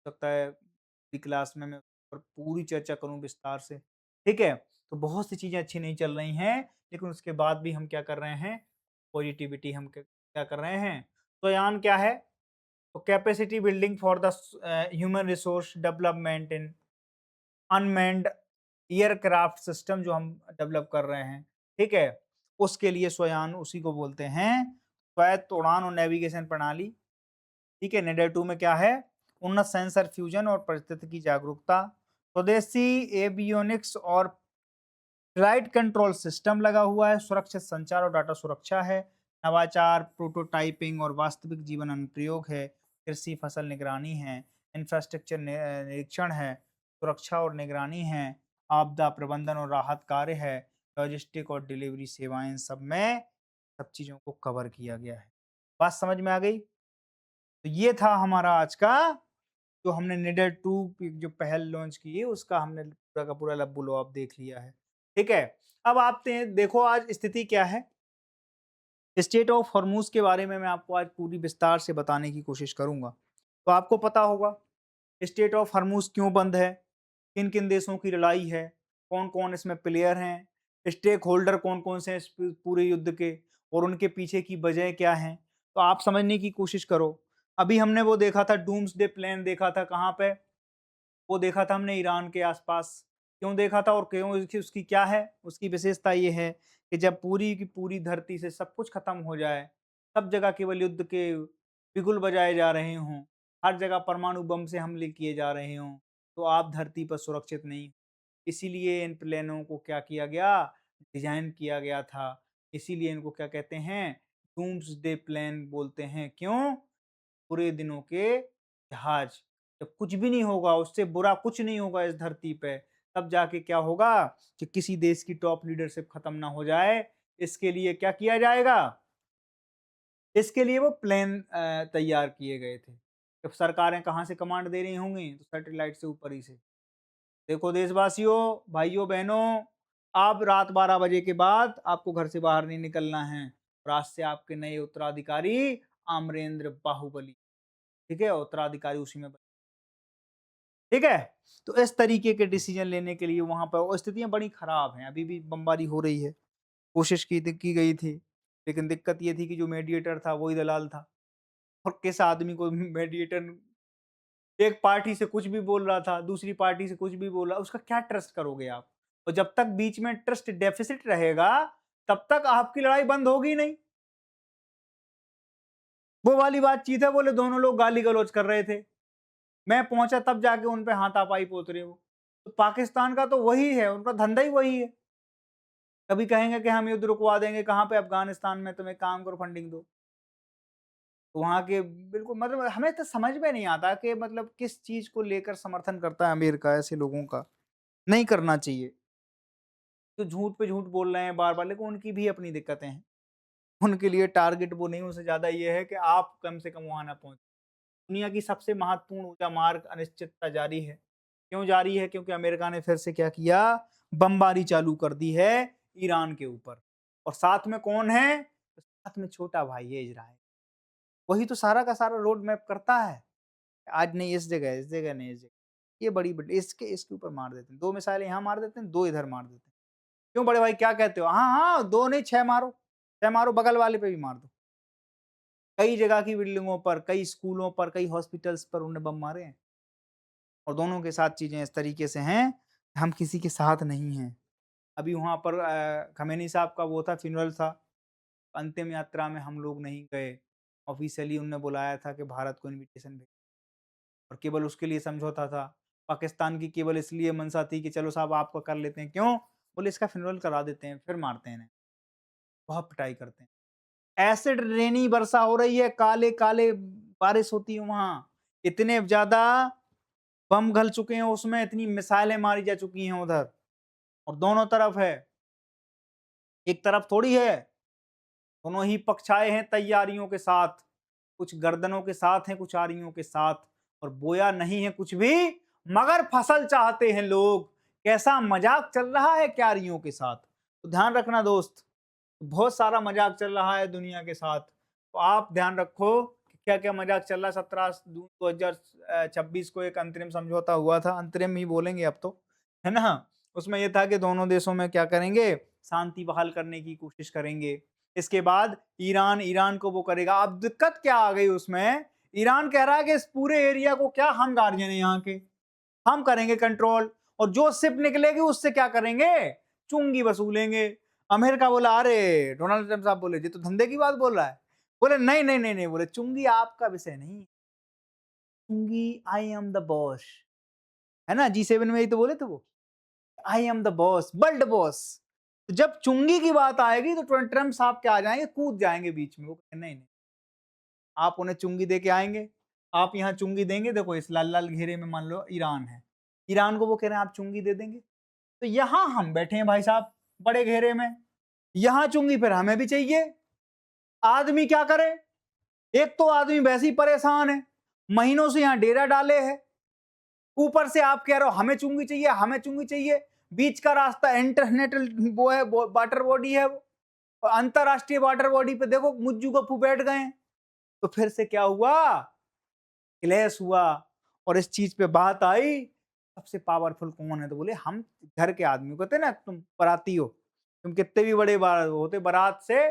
सकता है अगली क्लास में मैं उस पर पूरी चर्चा करूँ विस्तार से, ठीक है? तो बहुत सी चीज़ें अच्छी नहीं चल रही हैं, लेकिन उसके बाद भी हम क्या कर रहे हैं, पॉज़िटिविटी हम क्या कर रहे हैं? तो यान क्या है? तो capacity building for the human resource development in unmanned aircraft system जो हम डेवलप कर रहे हैं, ठीक है? उसके लिए स्वयान उसी को बोलते हैं, स्वायत्त उड़ान और नेविगेशन प्रणाली, ठीक है? नेडर 2 में क्या है? उन्नत सेंसर फ्यूजन और परिस्थितिकी जागरूकता, स्वदेशी एवियोनिक्स और फ्लाइट कंट्रोल सिस्टम लगा हुआ है, सुरक्षित संचार और डाटा सुरक्षा है, नवाचार, प्रोटोटाइपिंग और वास्तविक जीवन अनुप्रयोग है, कृषि फसल निगरानी है, इंफ्रास्ट्रक्चर निरीक्षण है, सुरक्षा और निगरानी है, आपदा प्रबंधन और राहत कार्य है, लॉजिस्टिक और डिलीवरी सेवाएं, सब में सब चीज़ों को कवर किया गया है। बात समझ में आ गई? तो ये था हमारा आज का जो हमने निडर 2 की जो पहल लॉन्च की है, उसका हमने पूरा का पूरा लबो-लुआब देख लिया है। ठीक है? अब आप ते देखो आज स्थिति क्या है? स्टेट ऑफ हॉर्मूज़ के बारे में मैं आपको आज पूरी विस्तार से बताने की कोशिश करूँगा। तो आपको पता होगा स्टेट ऑफ हॉर्मूज़ क्यों बंद है? किन-किन देशों की लड़ाई है? कौन-कौन इसमें प्लेयर हैं? स्टेक होल्डर कौन-कौन से हैं इस पूरे युद्ध के और उनके पीछे की वजह क्या हैं? तो आप समझने की कोशिश करो। अभी हमने वो देखा था डूम्सडे प्लान देखा था कहाँ पे? वो देखा था हमने ईरान के आसपास। क्यों देखा था और क्यों उसकी उसकी क्या है? उसकी विशेषता ये है कि जब पूरी की पूरी धरती से सब कुछ खत्म हो जाए, सब जगह केवल युद्ध के बिगुल बजाए जा रहे हों, हर जगह परमाणु बम से हमले किए जा रहे हों, तो आप धरती पर सुरक्षित नहीं। इसीलिए इन प्लेनों को क्या किया गया? डिज़ाइन किया गया था। इसीलिए इनको क्या कहते हैं? डूम्सडे प्लान बोलते हैं। क्यों? बुरे दिनों के जहाज। जब कुछ भी नहीं होगा, उससे बुरा कुछ नहीं होगा इस धरती पे, तब जाके क्या होगा कि किसी देश की टॉप लीडरशिप खत्म ना हो जाए, इसके लिए क्या किया जाएगा? इसके लिए वो प्लान तैयार किए गए थे। जब सरकारें कहाँ से कमांड दे रही होंगी, तो सैटेलाइट से ऊपर ही से। देखो देशवासियों, भाइयों-बहनों, अब रात 12 बजे के बाद आपको घर से बाहर नहीं निकलना है और आज से आपके नए उत्तराधिकारी अमरेंद्र बाहुबली, ठीक है? उत्तराधिकारी उसी में ठीक है? तो इस तरीके के डिसीजन लेने के लिए वहाँ पर स्थितियाँ बड़ी खराब हैं, अभी भी बमबारी हो रही है। कोशिश की गई थी, लेकिन दिक्कत ये थी कि जो मेडिएटर था वही दलाल था और किस आदमी को मेडिएटर एक पार्टी से कुछ भी बोल रहा था, दूसरी पार्टी से कुछ भी बोल रहा, उसका क्या ट्रस्ट करोगे आप? और जब तक बीच में ट्रस्ट डेफिसिट रहेगा, तब तक आपकी लड़ाई बंद होगी नहीं। वो वाली बातचीत है, बोले दोनों लोग गाली-गलौज कर रहे थे। मैं पहुँचा तब जाके उन पे हाथापाई पोत रहे वो। तो पाकिस्तान का तो वही है, उनका धंधा ही वही है। कभी कहेंगे कि हम युद्ध रुकवा देंगे, कहाँ पे अफ़गानिस्तान में, तुम एक काम करो फंडिंग दो। तो वहाँ के बिल्कुल मतलब हमें तो समझ में नहीं आता कि मतलब किस चीज़ को लेकर समर्थन करता है अमेरिका ऐसे लोगों का। नहीं करना चाहिए। तो झूठ पे झूठ बोल रहे हैं बार-बार, लेकिन उनकी भी अपनी दिक्कतें हैं। उनके लिए टारगेट वो नहीं, उससे ज़्यादा ये है कि आप कम से कम वहाँ ना पहुँचे। दुनिया की सबसे महत्वपूर्ण ऊर्जा मार्ग अनिश्चितता जारी है। क्यों जारी है? क्योंकि अमेरिका ने फिर से क्या किया? बमबारी चालू कर दी है ईरान के ऊपर और साथ में कौन है? तो साथ में छोटा भाई है इज़राइल। वही तो सारा का सारा रोड मैप करता है। आज नहीं इस जगह नहीं इस जगह। ये बड़ी इसके इसके ऊपर मार देते हैं। 2 मिसाइलें यहाँ मार देते हैं, 2 इधर मार देते हैं। क्यों बड़े भाई क्या कहते हो? हाँ, हाँ, 2 नहीं 6 मारो। 6 मारो बगल वाले पे भी मार दो। कई जगह की बिल्डिंगों पर, कई स्कूलों पर, कई हॉस्पिटल्स पर उन्होंने बम मारे हैं और दोनों के साथ चीज़ें इस तरीके से हैं, हम किसी के साथ नहीं हैं। अभी वहाँ पर खमेनी साहब का वो था फ्यूनरल था, अंतिम यात्रा में हम लोग नहीं गए। ऑफ़िशियली उन्होंने बुलाया था कि भारत को इन्विटेशन भेजें और केवल उसके लिए समझौता था। पाकिस्तान की केवल इसलिए मंशा थी कि चलो साहब आपका कर लेते हैं, क्यों? बोले इसका फ्यूनरल करा देते हैं, फिर मारते हैं इन्हें। बहुत पिटाई करते हैं। एसिड रेनी वर्षा हो रही है, काले-काले बारिश होती है वहाँ। इतने ज़्यादा बम घल चुके हैं उसमें, इतनी मिसाइलें मारी जा चुकी हैं उधर और दोनों तरफ है, एक तरफ थोड़ी है। दोनों ही पक्ष आए हैं तैयारियों के साथ, कुछ गर्दनों के साथ हैं, कुछ आरियों के साथ और बोया नहीं है कुछ भी, मगर फसल चाहते हैं लोग कैसा मजाक चल रहा है क्यारियों के साथ। तो ध्यान रखना दोस्त, बहुत सारा मजाक चल रहा है दुनिया के साथ। तो आप ध्यान रखो कि क्या-क्या मजाक चल रहा है। 17 जून 2026 को एक अंतरिम समझौता हुआ था, अंतरिम ही बोलेंगे अब तो, है ना? उसमें ये था कि दोनों देशों में क्या करेंगे, शांति बहाल करने की कोशिश करेंगे। इसके बाद ईरान को वो करेगा। अब दिक्कत क्या आ गई उसमें, ईरान कह रहा है कि इस पूरे एरिया को क्या हम गार्जियन हैं यहाँ के, हम करेंगे कंट्रोल, और जो शिप निकलेगी उससे क्या करेंगे, चुंगी वसूलेंगे। अमेरिका बोला अरे, डोनाल्ड ट्रम्प साहब बोले ये तो धंधे की बात बोल रहा है। बोले नहीं नहीं नहीं नहीं, बोले चुंगी आपका विषय नहीं, चुंगी आई एम द बॉस, है ना, G7 में ही तो बोले थे वो, I am the boss, world boss. तो जब चुंगी की बात आएगी तो ट्रम्प साहब क्या आ जाएंगे, कूद जाएंगे बीच में। वो नहीं नहीं, आप उन्हें चुंगी दे के आएंगे, आप यहाँ चुंगी देंगे, देखो इस लाल लाल घेरे में मान लो ईरान है, ईरान को वो कह रहे हैं आप चुंगी दे देंगे, तो यहां हम बैठे हैं भाई साहब बड़े घेरे में, यहां चुंगी फिर हमें भी चाहिए। आदमी क्या करे, एक तो आदमी वैसे ही परेशान है, महीनों से यहां डेरा डाले है, ऊपर से आप कह रहे हो हमें चुंगी चाहिए, हमें चुंगी चाहिए। बीच का रास्ता इंटरनेशनल वो है, वाटर बॉडी है वो, और अंतरराष्ट्रीय वाटर बॉडी पे देखो मुज्जू गप्पू बैठ गए हैं। तो फिर से क्या हुआ, क्लेश हुआ, और इस चीज पे बात आई सबसे पावरफुल कौन है, तो बोले हम घर के आदमी। कहते ना तुम बराती हो, तुम कितने भी बड़े बारात होते, बारात से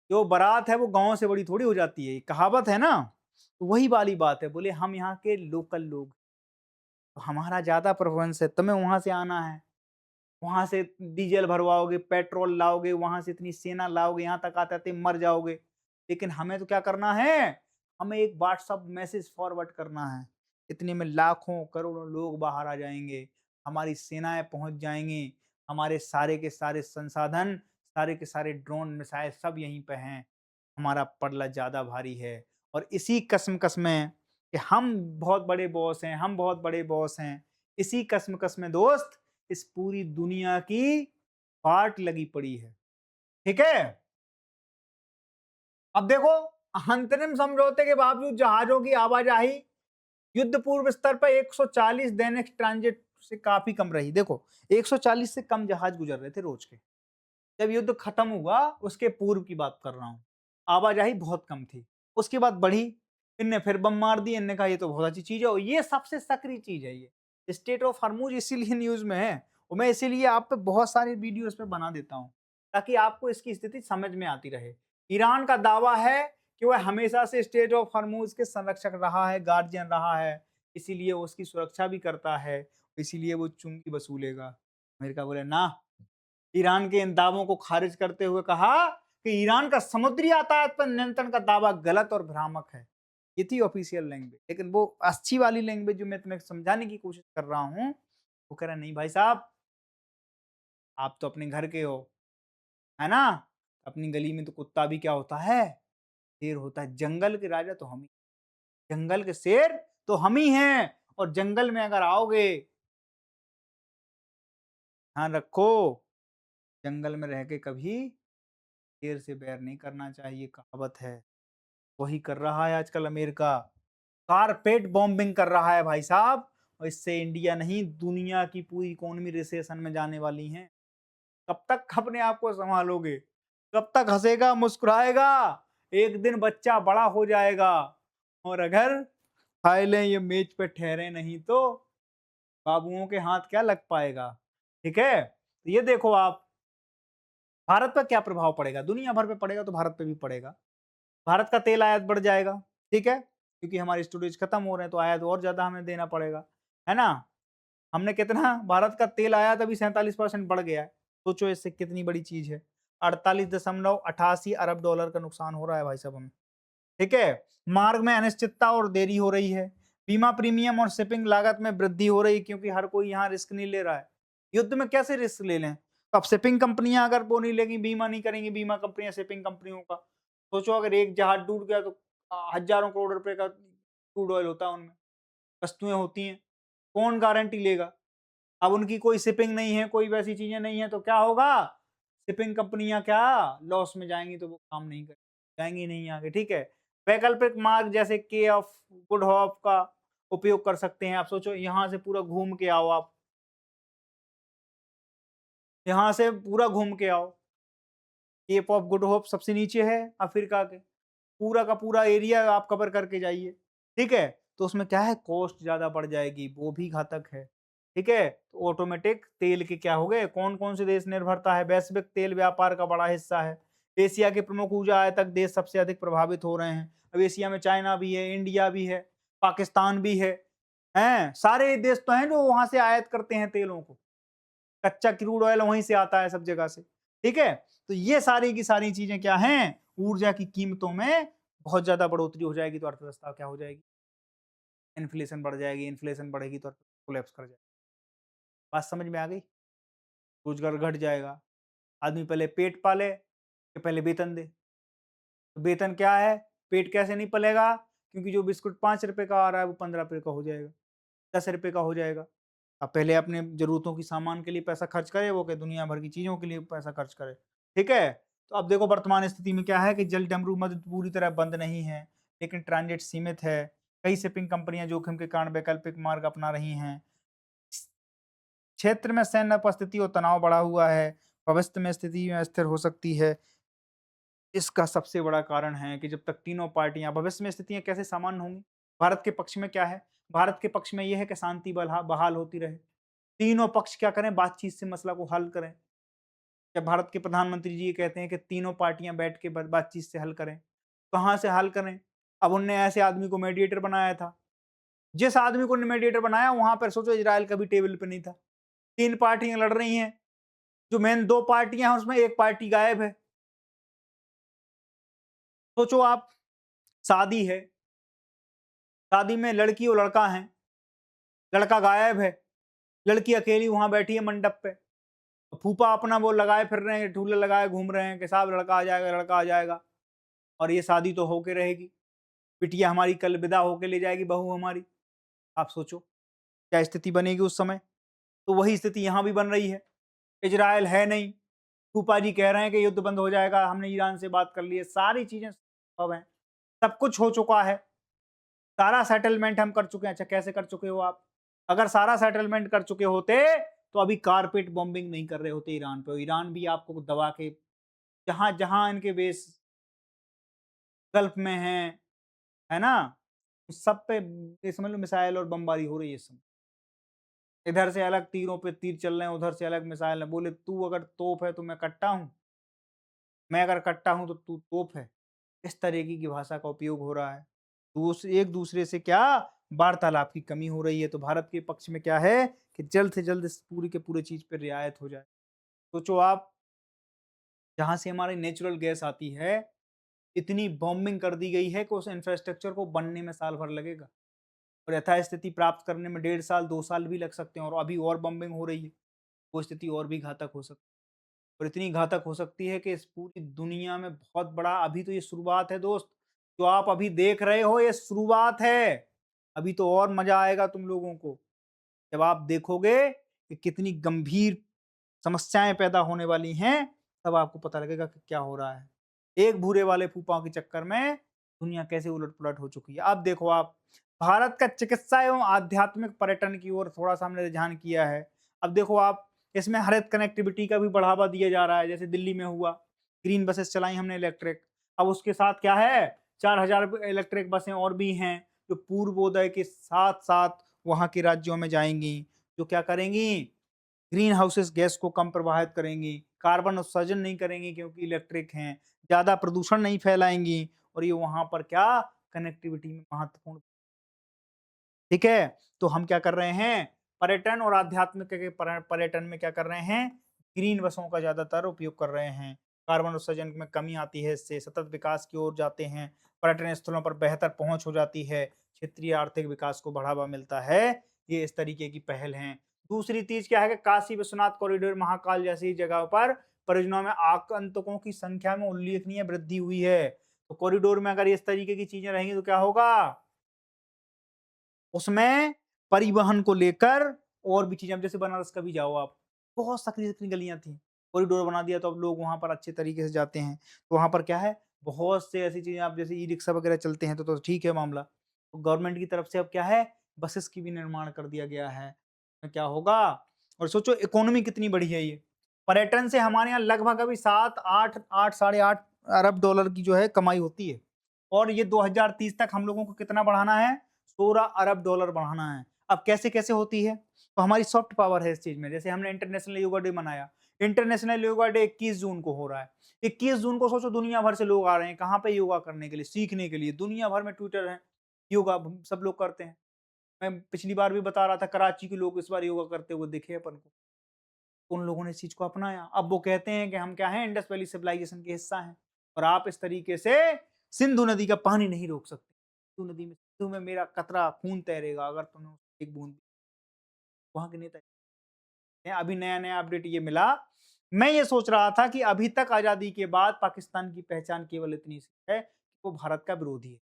जो बारात है वो गांव से बड़ी थोड़ी हो जाती है, ये कहावत है ना। तो वही वाली बात है, बोले हम यहाँ के लोकल लोग, तो हमारा ज्यादा प्रेफरेंस है, तुम्हें वहां से आना है, वहां से डीजल भरवाओगे, पेट्रोल लाओगे, वहां से इतनी सेना लाओगे, यहाँ तक आते आते मर जाओगे। लेकिन हमें तो क्या करना है, हमें एक व्हाट्सअप मैसेज फॉरवर्ड करना है, इतने में लाखों करोड़ों लोग बाहर आ जाएंगे, हमारी सेनाएं पहुंच जाएंगी, हमारे सारे के सारे संसाधन, सारे के सारे ड्रोन मिसाइल सब यहीं पे हैं, हमारा पड़ला ज्यादा भारी है। और इसी कसम में कि हम बहुत बड़े बॉस हैं, हम बहुत बड़े बॉस हैं, इसी कसम में दोस्त इस पूरी दुनिया की वाट लगी पड़ी है। ठीक है, अब देखो अंतरिम समझौते के बावजूद जहाजों की आवाजाही युद्ध पूर्व स्तर पर 140 दैनिक ट्रांजिट से काफी कम रही। देखो 140 से कम जहाज गुजर रहे थे रोज के, जब युद्ध खत्म हुआ उसके पूर्व की बात कर रहा हूं, आवाजाही बहुत कम थी। उसके बाद बढ़ी, इनने फिर बम मार दिए, इनने कहा ये तो बहुत अच्छी चीज है, और ये सबसे सक्रिय चीज है, ये स्टेट ऑफ हॉर्मुज इसीलिए न्यूज में है, और मैं इसीलिए आप पे बहुत सारे वीडियो इस पे बना देता हूं ताकि आपको इसकी स्थिति समझ में आती रहे। ईरान का दावा है कि वह हमेशा से स्टेट ऑफ हॉर्मुज के संरक्षक रहा है, गार्जियन रहा है, इसीलिए वो उसकी सुरक्षा भी करता है, इसीलिए वो चुंगी वसूलेगा। अमेरिका बोले ना, ईरान के इन दावों को खारिज करते हुए कहा कि ईरान का समुद्री यातायात पर नियंत्रण का दावा गलत और भ्रामक है। ये थी ऑफिशियल लैंग्वेज, लेकिन वो अच्छी वाली लैंग्वेज जो मैं तुम्हें समझाने की कोशिश कर रहा हूँ, वो कह रहा नहीं भाई साहब, आप तो अपने घर के हो, है ना, अपनी गली में तो कुत्ता भी क्या होता है, शेर होता है, जंगल के राजा तो हम ही, जंगल के शेर तो हम ही हैं, और जंगल में अगर आओगे, ध्यान रखो, जंगल में रह के कभी शेर से बैर नहीं करना चाहिए, कहावत है। वही कर रहा है आजकल अमेरिका, कारपेट बॉम्बिंग कर रहा है भाई साहब, और इससे इंडिया नहीं दुनिया की पूरी इकोनॉमी रिसेशन में जाने वाली है। कब तक अपने आप को संभालोगे, कब तक हंसेगा मुस्कुराएगा, एक दिन बच्चा बड़ा हो जाएगा, और अगर फाइलें ये मेज पे ठहरे नहीं तो बाबुओं के हाथ क्या लग पाएगा। ठीक है, तो ये देखो आप, भारत पर क्या प्रभाव पड़ेगा, दुनिया भर पे पड़ेगा तो भारत पे भी पड़ेगा। भारत का तेल आयात बढ़ जाएगा, ठीक है, क्योंकि हमारी स्टोरेज खत्म हो रहे हैं तो आयात और ज्यादा हमें देना पड़ेगा, है ना। हमने कितना, भारत का तेल आयात अभी 47% बढ़ गया है, सोचो इससे कितनी बड़ी चीज है। 48.88 अरब डॉलर का नुकसान हो रहा है भाई साहब हमें। ठीक है, मार्ग में अनिश्चितता और देरी हो रही है, बीमा प्रीमियम और शिपिंग लागत में वृद्धि हो रही है, क्योंकि हर कोई यहाँ रिस्क नहीं ले रहा है। युद्ध में कैसे रिस्क ले लें, तो अब शिपिंग कंपनियां अगर वो नहीं लेंगी, बीमा नहीं करेंगी, बीमा कंपनियां शिपिंग कंपनियों का, सोचो अगर एक जहाज डूब गया तो हजारों करोड़ रुपए का क्रूड ऑयल होता है, उनमें वस्तुएं होती हैं, कौन गारंटी लेगा। अब उनकी कोई शिपिंग नहीं है, कोई वैसी चीजें नहीं है, तो क्या होगा, शिपिंग कंपनियां क्या लॉस में जाएंगी, तो वो काम नहीं कर जाएंगी नहीं आगे। ठीक है, वैकल्पिक मार्ग जैसे के ऑफ गुड होप का उपयोग कर सकते हैं। आप सोचो यहाँ से पूरा घूम के आओ आप, यहाँ से पूरा घूम के आओ। केप ऑफ गुड होप सबसे नीचे है अफ्रीका के। पूरा का पूरा एरिया आप कवर करके जाइए, ठीक है? तो उसमें क्या है कॉस्ट ज़्यादा बढ़ जाएगी, वो भी घातक है, ठीक है? तो ऑटोमेटिक तेल के क्या हो गए, कौन-कौन से देश निर्भरता है, वैश्विक तेल व्यापार का बड़ा हिस्सा है। एशिया के प्रमुख ऊर्जा आयातक देश सबसे अधिक प्रभावित हो रहे हैं। अब एशिया में चाइना भी है, इंडिया भी है, पाकिस्तान भी है, हैं? सारे देश तो हैं जो वहाँ से आयात करते हैं तेलों को। कच्चा क्रूड ऑयल वहीं से आता है सब जगह से, ठीक है? तो ये सारी की सारी चीज़ें क्या हैं, ऊर्जा की कीमतों में बहुत ज़्यादा बढ़ोतरी हो जाएगी तो अर्थव्यवस्था क्या हो जाएगी? इन्फ्लेशन बढ़ जाएगी, इन्फ्लेशन बढ़ेगी तो कोलैप्स कर जाएगी। बात समझ में आ गई? रोज़गार घट जाएगा। आदमी पहले पेट पाले कि पहले वेतन दे। तो वेतन क्या है? पेट कैसे नहीं पलेगा? क्योंकि जो बिस्कुट ₹5 का आ रहा है वो ₹15 का हो जाएगा, ₹10 का हो जाएगा। अब पहले अपने ज़रूरतों की सामान के लिए पैसा खर्च करे, वो क्या दुनिया भर की चीज़ों के लिए पैसा खर्च करे, ठीक है? तो अब देखो वर्तमान स्थिति में क्या है कि जल डमरू मद पूरी तरह बंद नहीं है, लेकिन ट्रांज़िट सीमित है। कई शिपिंग कंपनियाँ जोखिम के कारण वैकल्पिक मार्ग अपना रही हैं। क्षेत्र में सैन्य उपस्थिति और तनाव बढ़ा हुआ है, भविष्य में स्थिति अस्थिर हो सकती है। इसका सबसे बड़ा कारण है कि जब तक तीनों पार्टियाँ भविष्य में स्थितियाँ कैसे सामान्य होंगी? भारत के पक्ष में क्या है? भारत के पक्ष में ये है कि शांति बहाल होती रहे। तीनों पक्ष क्या करें? बातचीत से मसला को हल करें। जब भारत के प्रधानमंत्री जी ये कहते हैं कि तीनों पार्टियाँ बैठ के बातचीत से हल करें, कहाँ से हल करें? अब उनने ऐसे आदमी को मीडिएटर बनाया था। जिस आदमी को मीडिएटर बनाया वहाँ पर सोचो इज़राइल कभी टेबल पे नहीं था। 3 पार्टियाँ लड़ रही हैं, जो मेन 2 पार्टियाँ हैं उसमें 1 पार्टी गायब है। सोचो आप, शादी है, शादी में लड़की और लड़का हैं, लड़का गायब है, लड़की अकेली वहाँ बैठी है मंडप पे। फूफा अपना वो लगाए फिर रहे हैं, ठूले लगाए घूम रहे हैं कि साहब लड़का आ जाएगा, लड़का आ जाएगा और ये शादी तो होके रहेगी। बिटिया हमारी कल विदा होके ले जाएगी बहू हमारी। आप सोचो, क्या स्थिति बनेगी उस समय? तो वही स्थिति यहाँ भी बन रही है। इज़राइल है नहीं, फूफा जी कह रहे हैं कि युद्ध बंद हो जाएगा, हमने ईरान से बात कर ली है, सारी चीज़ें संभव हैं, सब कुछ हो चुका है, सारा सेटलमेंट हम कर चुके हैं। अच्छा कैसे कर चुके हो आप? अगर सारा सेटलमेंट कर चुके होते, तो अभी कारपेट बॉम्बिंग नहीं कर रहे होते ईरान पे। ईरान भी आपको दबा के जहाँ-जहाँ इनके बेस गल्फ में हैं, है ना? सब पे ये समझ लो मिसाइल और बमबारी हो रही है इस समय। इधर से अलग तीरों पे तीर चल रहे हैं, उधर से अलग मिसाइल है। बोले तू अगर तोप है तो मैं कट्टा हूँ, मैं अगर कट्टा हूँ तो तू तोप है। इस तरीके की भाषा का उपयोग हो रहा है। एक दूसरे से क्या वार्तालाप की कमी हो रही है। तो भारत के पक्ष में क्या है कि जल्द से जल्द इस पूरी के पूरे चीज़ पे रियायत हो जाए। सोचो आप, जहाँ से हमारी नेचुरल गैस आती है, इतनी बॉम्बिंग कर दी गई है कि उस इंफ्रास्ट्रक्चर को बनने में साल भर लगेगा और यथास्थिति प्राप्त करने में 1.5 साल, 2 साल भी लग सकते हैं और अभी और बॉम्बिंग हो रही है। वो स्थिति और भी घातक हो सकती है और इतनी घातक हो सकती है कि इस पूरी दुनिया में बहुत बड़ा अभी तो ये शुरुआत है दोस्त। जो आप अभी देख रहे हो ये शुरुआत है। अभी तो और मज़ा आएगा तुम लोगों को। जब आप देखोगे कि कितनी गंभीर समस्याएँ पैदा होने वाली हैं, तब आपको पता लगेगा कि क्या हो रहा है। एक भूरे वाले फूफाओं के चक्कर में दुनिया कैसे उलट-पुलट हो चुकी है। अब देखो आप, भारत का चिकित्सा एवं आध्यात्मिक पर्यटन की ओर थोड़ा-सा हमने रुझान किया है। अब देखो आप, इसमें हरित कनेक्टिविटी का भी बढ़ावा दिया जा रहा है, जैसे दिल्ली में हुआ, ग्रीन बसेस चलाई हमने इलेक्ट्रिक। अब उसके साथ क्या है, 4000 इलेक्ट्रिक बसें और भी हैं, जो पूर्वोदय के साथ-साथ वहाँ के राज्यों में जाएँगी, जो क्या करेंगी, ग्रीन हाउसेस गैस को कम प्रवाहित करेंगी, कार्बन उत्सर्जन नहीं करेंगी क्योंकि इलेक्ट्रिक हैं, ज़्यादा प्रदूषण नहीं फैलाएँगी और ये वहाँ पर क्या कनेक्टिविटी में महत्वपूर्ण, ठीक है? तो हम क्या कर रहे हैं, पर्यटन और आध्यात्मिक के पर्यटन में क्या कर रहे हैं, ग्रीन बसों का ज़्यादातर उपयोग कर रहे हैं। कार्बन उत्सर्जन में कमी आती है इससे, सतत विकास की ओर जाते हैं, पर्यटन स्थलों पर बेहतर पहुँच हो जाती है, क्षेत्रीय आर्थिक विकास को बढ़ावा मिलता है, ये इस तरीके की पहल हैं। दूसरी चीज़ क्या है कि काशी विश्वनाथ कॉरिडोर, महाकाल जैसी जगहों पर परियोजनाओं में आगंतुकों की संख्या में उल्लेखनीय वृद्धि हुई है। तो कॉरिडोर में अगर इस तरीके की चीज़ें रहेंगी तो क्या होगा? उसमें परिवहन को लेकर और भी चीज़ें, अब जैसे बनारस कभी जाओ आप, बहुत संकरी-संकरी गलियाँ थी। कॉरिडोर बना दिया तो अब लोग वहाँ पर अच्छे तरीके से जाते हैं। तो वहाँ पर क्या है, बहुत से ऐसी चीज़ें, आप जैसे ई-रिक्शा वगैरह चलते हैं तो ठीक है मामला। तो गवर्नमेंट की तरफ से अब क्या है, बसेस की भी निर्माण कर दिया गया है। तो क्या होगा, और सोचो इकोनॉमी कितनी बड़ी है ये। पर्यटन से हमारे यहाँ लगभग अभी 7, 8 साढ़े 8 अरब डॉलर की जो है कमाई होती है। और ये 2030 तक हम लोगों को कितना बढ़ाना है? 16 अरब डॉलर बढ़ाना है। अब कैसे-कैसे होती है? तो हमारी सॉफ्ट पावर है इस चीज़ में। जैसे हमने इंटरनेशनल योगा डे मनाया। इंटरनेशनल योगा डे 21 जून को हो रहा है। 21 जून को सोचो दुनिया भर से लोग आ रहे हैं। कहाँ पे योगा करने के लिए? सीखने के लिए। दुनिया भर में ट्विटर है, योगा सब लोग करते हैं। मैं पिछली बार भी बता रहा था कराची के लोग इस बार योगा करते हुए दिखे अपन को। उन लोगों ने इस चीज़ को अपनाया। अब वो कहते हैं कि हम क्या हैं इंडस वैली सिविलाइजेशन के हिस्सा हैं और आप इस तरीके से सिंधु नदी का पानी नहीं रोक सकते। सिंधु में मेरा कतरा खून तैरेगा अगर तुमने एक बूंद वहाँ के नेता अभी नया-नया अपडेट ये मिला। मैं ये सोच रहा था कि अभी तक आज़ादी के बाद पाकिस्तान की पहचान केवल इतनी सी है कि वो भारत का विरोधी है।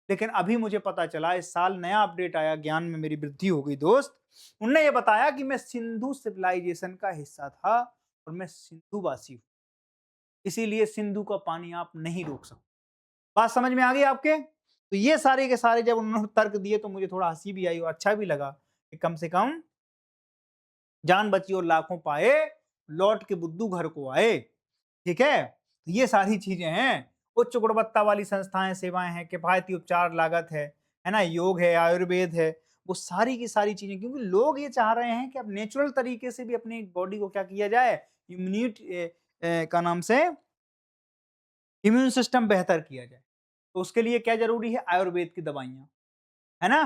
लेकिन अभी मुझे पता चला इस साल नया अपडेट आया, ज्ञान में मेरी वृद्धि हो गई दोस्त। उनने ये बताया कि मैं सिंधु सिविलाइजेशन का हिस्सा था और मैं सिंधुवासी हूँ। इसीलिए सिंधु का पानी आप नहीं रोक सकते। बात समझ में आ गई आपके? तो ये सारे के सारे जब उन्होंने तर्क दिए तो मुझे थोड़ा हँसी भी आई और अच्छा भी लगा कि कम से कम जान बची और लाखों पाए, लौट के बुद्धू घर को आए। ठीक है? तो ये सारी चीज़ें हैं। उच्च गुणवत्ता वाली संस्थाएँ, सेवाएँ हैं, किफ़ायती उपचार लागत है ना? योग है, आयुर्वेद है, वो सारी की सारी चीज़ें क्योंकि लोग ये चाह रहे हैं कि अब नेचुरल तरीके से भी अपनी बॉडी को क्या किया जाए, क्या नाम से इम्यून सिस्टम बेहतर किया जाए। तो उसके लिए क्या ज़रूरी है? आयुर्वेद की दवाइयाँ, है ना?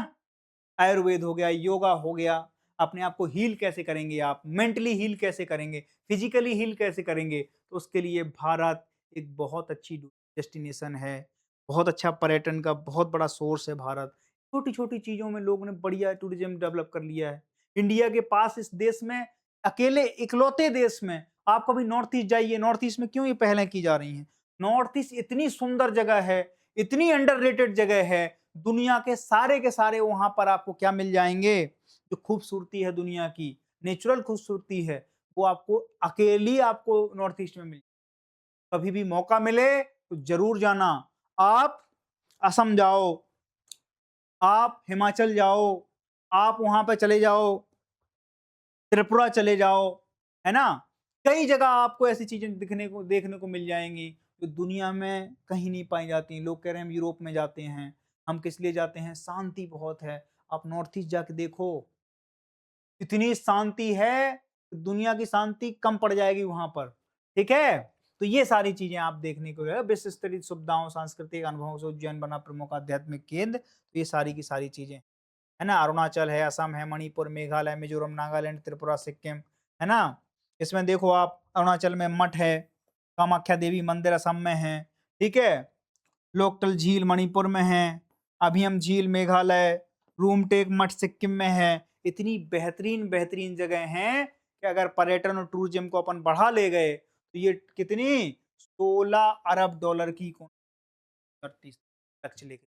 आयुर्वेद हो गया, योगा हो गया, अपने आप को हील कैसे करेंगे आप, मेंटली हील कैसे करेंगे, फिजिकली हील कैसे करेंगे, तो उसके लिए भारत एक बहुत अच्छी डेस्टिनेशन है, बहुत अच्छा पर्यटन का बहुत बड़ा सोर्स है भारत। छोटी-छोटी चीज़ों में लोगों ने बढ़िया टूरिज़्म डेवलप कर लिया है। इंडिया के पास इस देश में अकेले इकलौते देश में आप कभी नॉर्थ ईस्ट जाइए, नॉर्थ ईस्ट में क्यों ये पहलें की जा रही हैं? नॉर्थ ईस्ट इतनी सुंदर जगह है, इतनी अंडररेटेड जगह है, दुनिया के सारे वहाँ पर आपको क्या मिल जाएँगे, जो खूबसूरती है दुनिया की, नेचुरल खूबसूरती है, वो आपको अकेली आपको नॉर्थ ईस्ट में मिल कभी भी मौका मिले तो ज़रूर जाना। आप असम जाओ, आप हिमाचल जाओ, आप वहाँ पे चले जाओ, त्रिपुरा चले जाओ, है ना? कई जगह आपको ऐसी चीज़ें देखने को मिल जाएँगी, जो दुनिया में कहीं नहीं पाई जाती। लोग कह रहे हैं हम यूरोप में जाते हैं, हम किस लिए जाते हैं? शांति बहुत है। आप नॉर्थ ईस्ट जाके देखो, इतनी शांति है, दुनिया की शांति कम पड़ जाएगी वहाँ पर, ठीक है? तो ये सारी चीज़ें आप देखने को है, विश्व स्तरीय सुविधाओं, सांस्कृतिक अनुभवों से उज्जैन बना प्रमुख आध्यात्मिक केंद्र, तो ये सारी की सारी चीज़ें। है ना? अरुणाचल है, असम है, मणिपुर, मेघालय, मिज़ोरम, नागालैंड, त्रिपुरा, सिक्किम, है ना? इसमें देखो आप अरुणाचल में मठ है, कामाख्या देवी मंदिर असम में है, ठीक है? लोकटल झील मणिपुर में है, अभियम झील मेघालय, रूमटेक मठ सिक्किम में है। इतनी बेहतरीन-बेहतरीन जगह हैं कि अगर पर्यटन और टूरिज़्म को अपन बढ़ा ले गए, तो ये कितनी 16 अरब डॉलर की 30 तक चलेगी,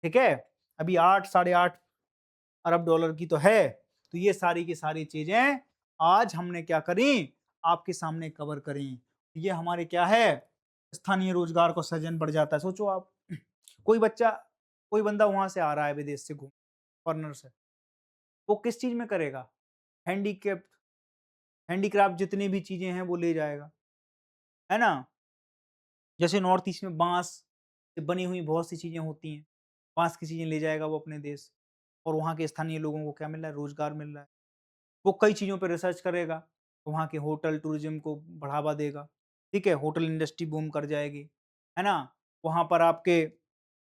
ठीक है? अभी 8 साढ़े 8 अरब डॉलर की तो है। तो ये सारी की सारी चीज़ें आज हमने क्या करी, आपके सामने कवर करी। ये हमारे क्या है, स्थानीय रोज़गार को सृजन बढ़ जाता है। सोचो आप कोई बच्चा कोई बंदा वहाँ से आ रहा है विदेश से घूम फॉरेनर से, वो किस चीज़ में करेगा? हैंडीक्राफ्ट हैंडीक्राफ्ट जितनी भी चीज़ें हैं वो ले जाएगा, है ना? जैसे नॉर्थ ईस्ट में बाँस से बनी हुई बहुत सी चीज़ें होती हैं, बाँस की चीज़ें ले जाएगा वो अपने देश और वहाँ के स्थानीय लोगों को क्या मिल रहा है? रोज़गार मिल रहा है। वो कई चीज़ों पे रिसर्च करेगा, वहाँ के होटल टूरिज़्म को बढ़ावा देगा, ठीक है? होटल इंडस्ट्री बूम कर जाएगी, है ना? वहाँ पर आपके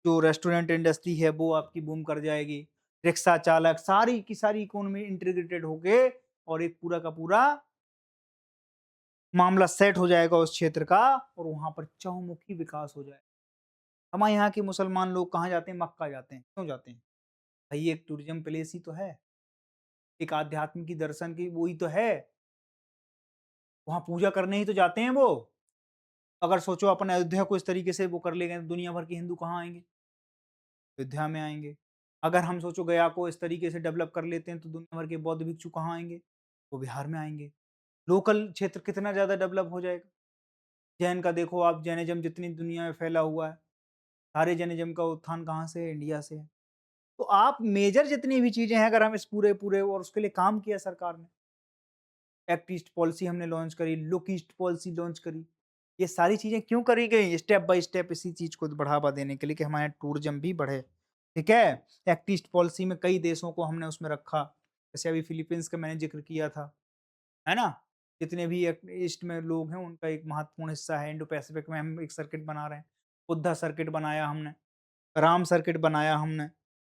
जो रेस्टोरेंट इंडस्ट्री है वो आपकी बूम कर जाएगी, रिक्शा चालक सारी की सारी इकोनॉमी इंटीग्रेटेड होके और एक पूरा का पूरा मामला सेट हो जाएगा उस क्षेत्र का और वहाँ पर चहुमुखी विकास हो जाएगा। हमारे यहाँ के मुसलमान लोग कहाँ जाते हैं? मक्का जाते हैं, क्यों जाते हैं? भई एक टूरिज़्म प्लेस ही तो है, एक आध्यात्म की दर्शन की वो ही तो है, वहाँ पूजा करने ही तो जाते हैं वो। अगर सोचो अपन अयोध्या को इस तरीके से वो कर ले गए, तो दुनिया भर के हिंदू कहाँ आएँगे? अयोध्या में आएँगे। अगर हम सोचो गया को इस तरीके से डेवलप कर लेते हैं, तो दुनिया भर के बौद्ध भिक्षु कहाँ आएँगे? वो बिहार में आएँगे। लोकल क्षेत्र कितना ज़्यादा डेवलप हो जाएगा। जैन का देखो आप जैनिज़्म जितनी दुनिया में फैला हुआ है, सारे जैनिज़्म का उत्थान कहाँ से है? इंडिया से है। तो आप मेजर जितनी भी चीज़ें हैं अगर हम इस पूरे पूरे और उसके लिए काम किया सरकार ने, एक्ट ईस्ट पॉलिसी हमने लॉन्च करी, लुक ईस्ट पॉलिसी लॉन्च करी। ये सारी चीज़ें क्यों करी गई? स्टेप बाय स्टेप इसी चीज़ को बढ़ावा देने के लिए कि हमारे टूरिज़्म भी बढ़े, ठीक है? एक्ट ईस्ट पॉलिसी में कई देशों को हमने उसमें रखा, जैसे अभी फिलीपींस का मैंने ज़िक्र किया था, है ना? जितने भी एक्ट ईस्ट में लोग हैं, उनका एक महत्वपूर्ण हिस्सा है। इंडो पैसिफिक में हम एक सर्किट बना रहे हैं, बुद्धा सर्किट बनाया हमने, राम सर्किट बनाया हमने,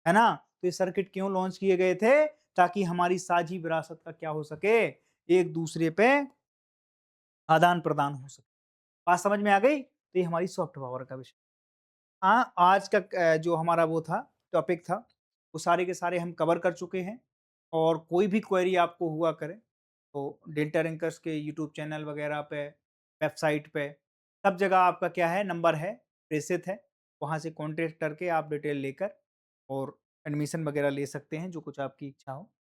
है ना? तो ये सर्किट क्यों लॉन्च किए गए थे? ताकि हमारी साझी विरासत का क्या हो सके, एक-दूसरे पे आदान-प्रदान हो सके। बात समझ में आ गई? तो ये हमारी सॉफ्ट पावर का विषय। हाँ, आज का जो हमारा वो था, टॉपिक था, वो सारे के सारे हम कवर कर चुके हैं और कोई भी क्वेरी आपको हुआ करे, तो डेल्टा रैंकर्स के यूट्यूब चैनल वगैरह पे, वेबसाइट पे, सब जगह आपका क्या है, नंबर है, प्रेषित है। वहाँ से कॉन्टैक्ट करके आप डिटेल लेकर और एडमिशन वगैरह ले सकते हैं, जो कुछ आपकी इच्छा हो।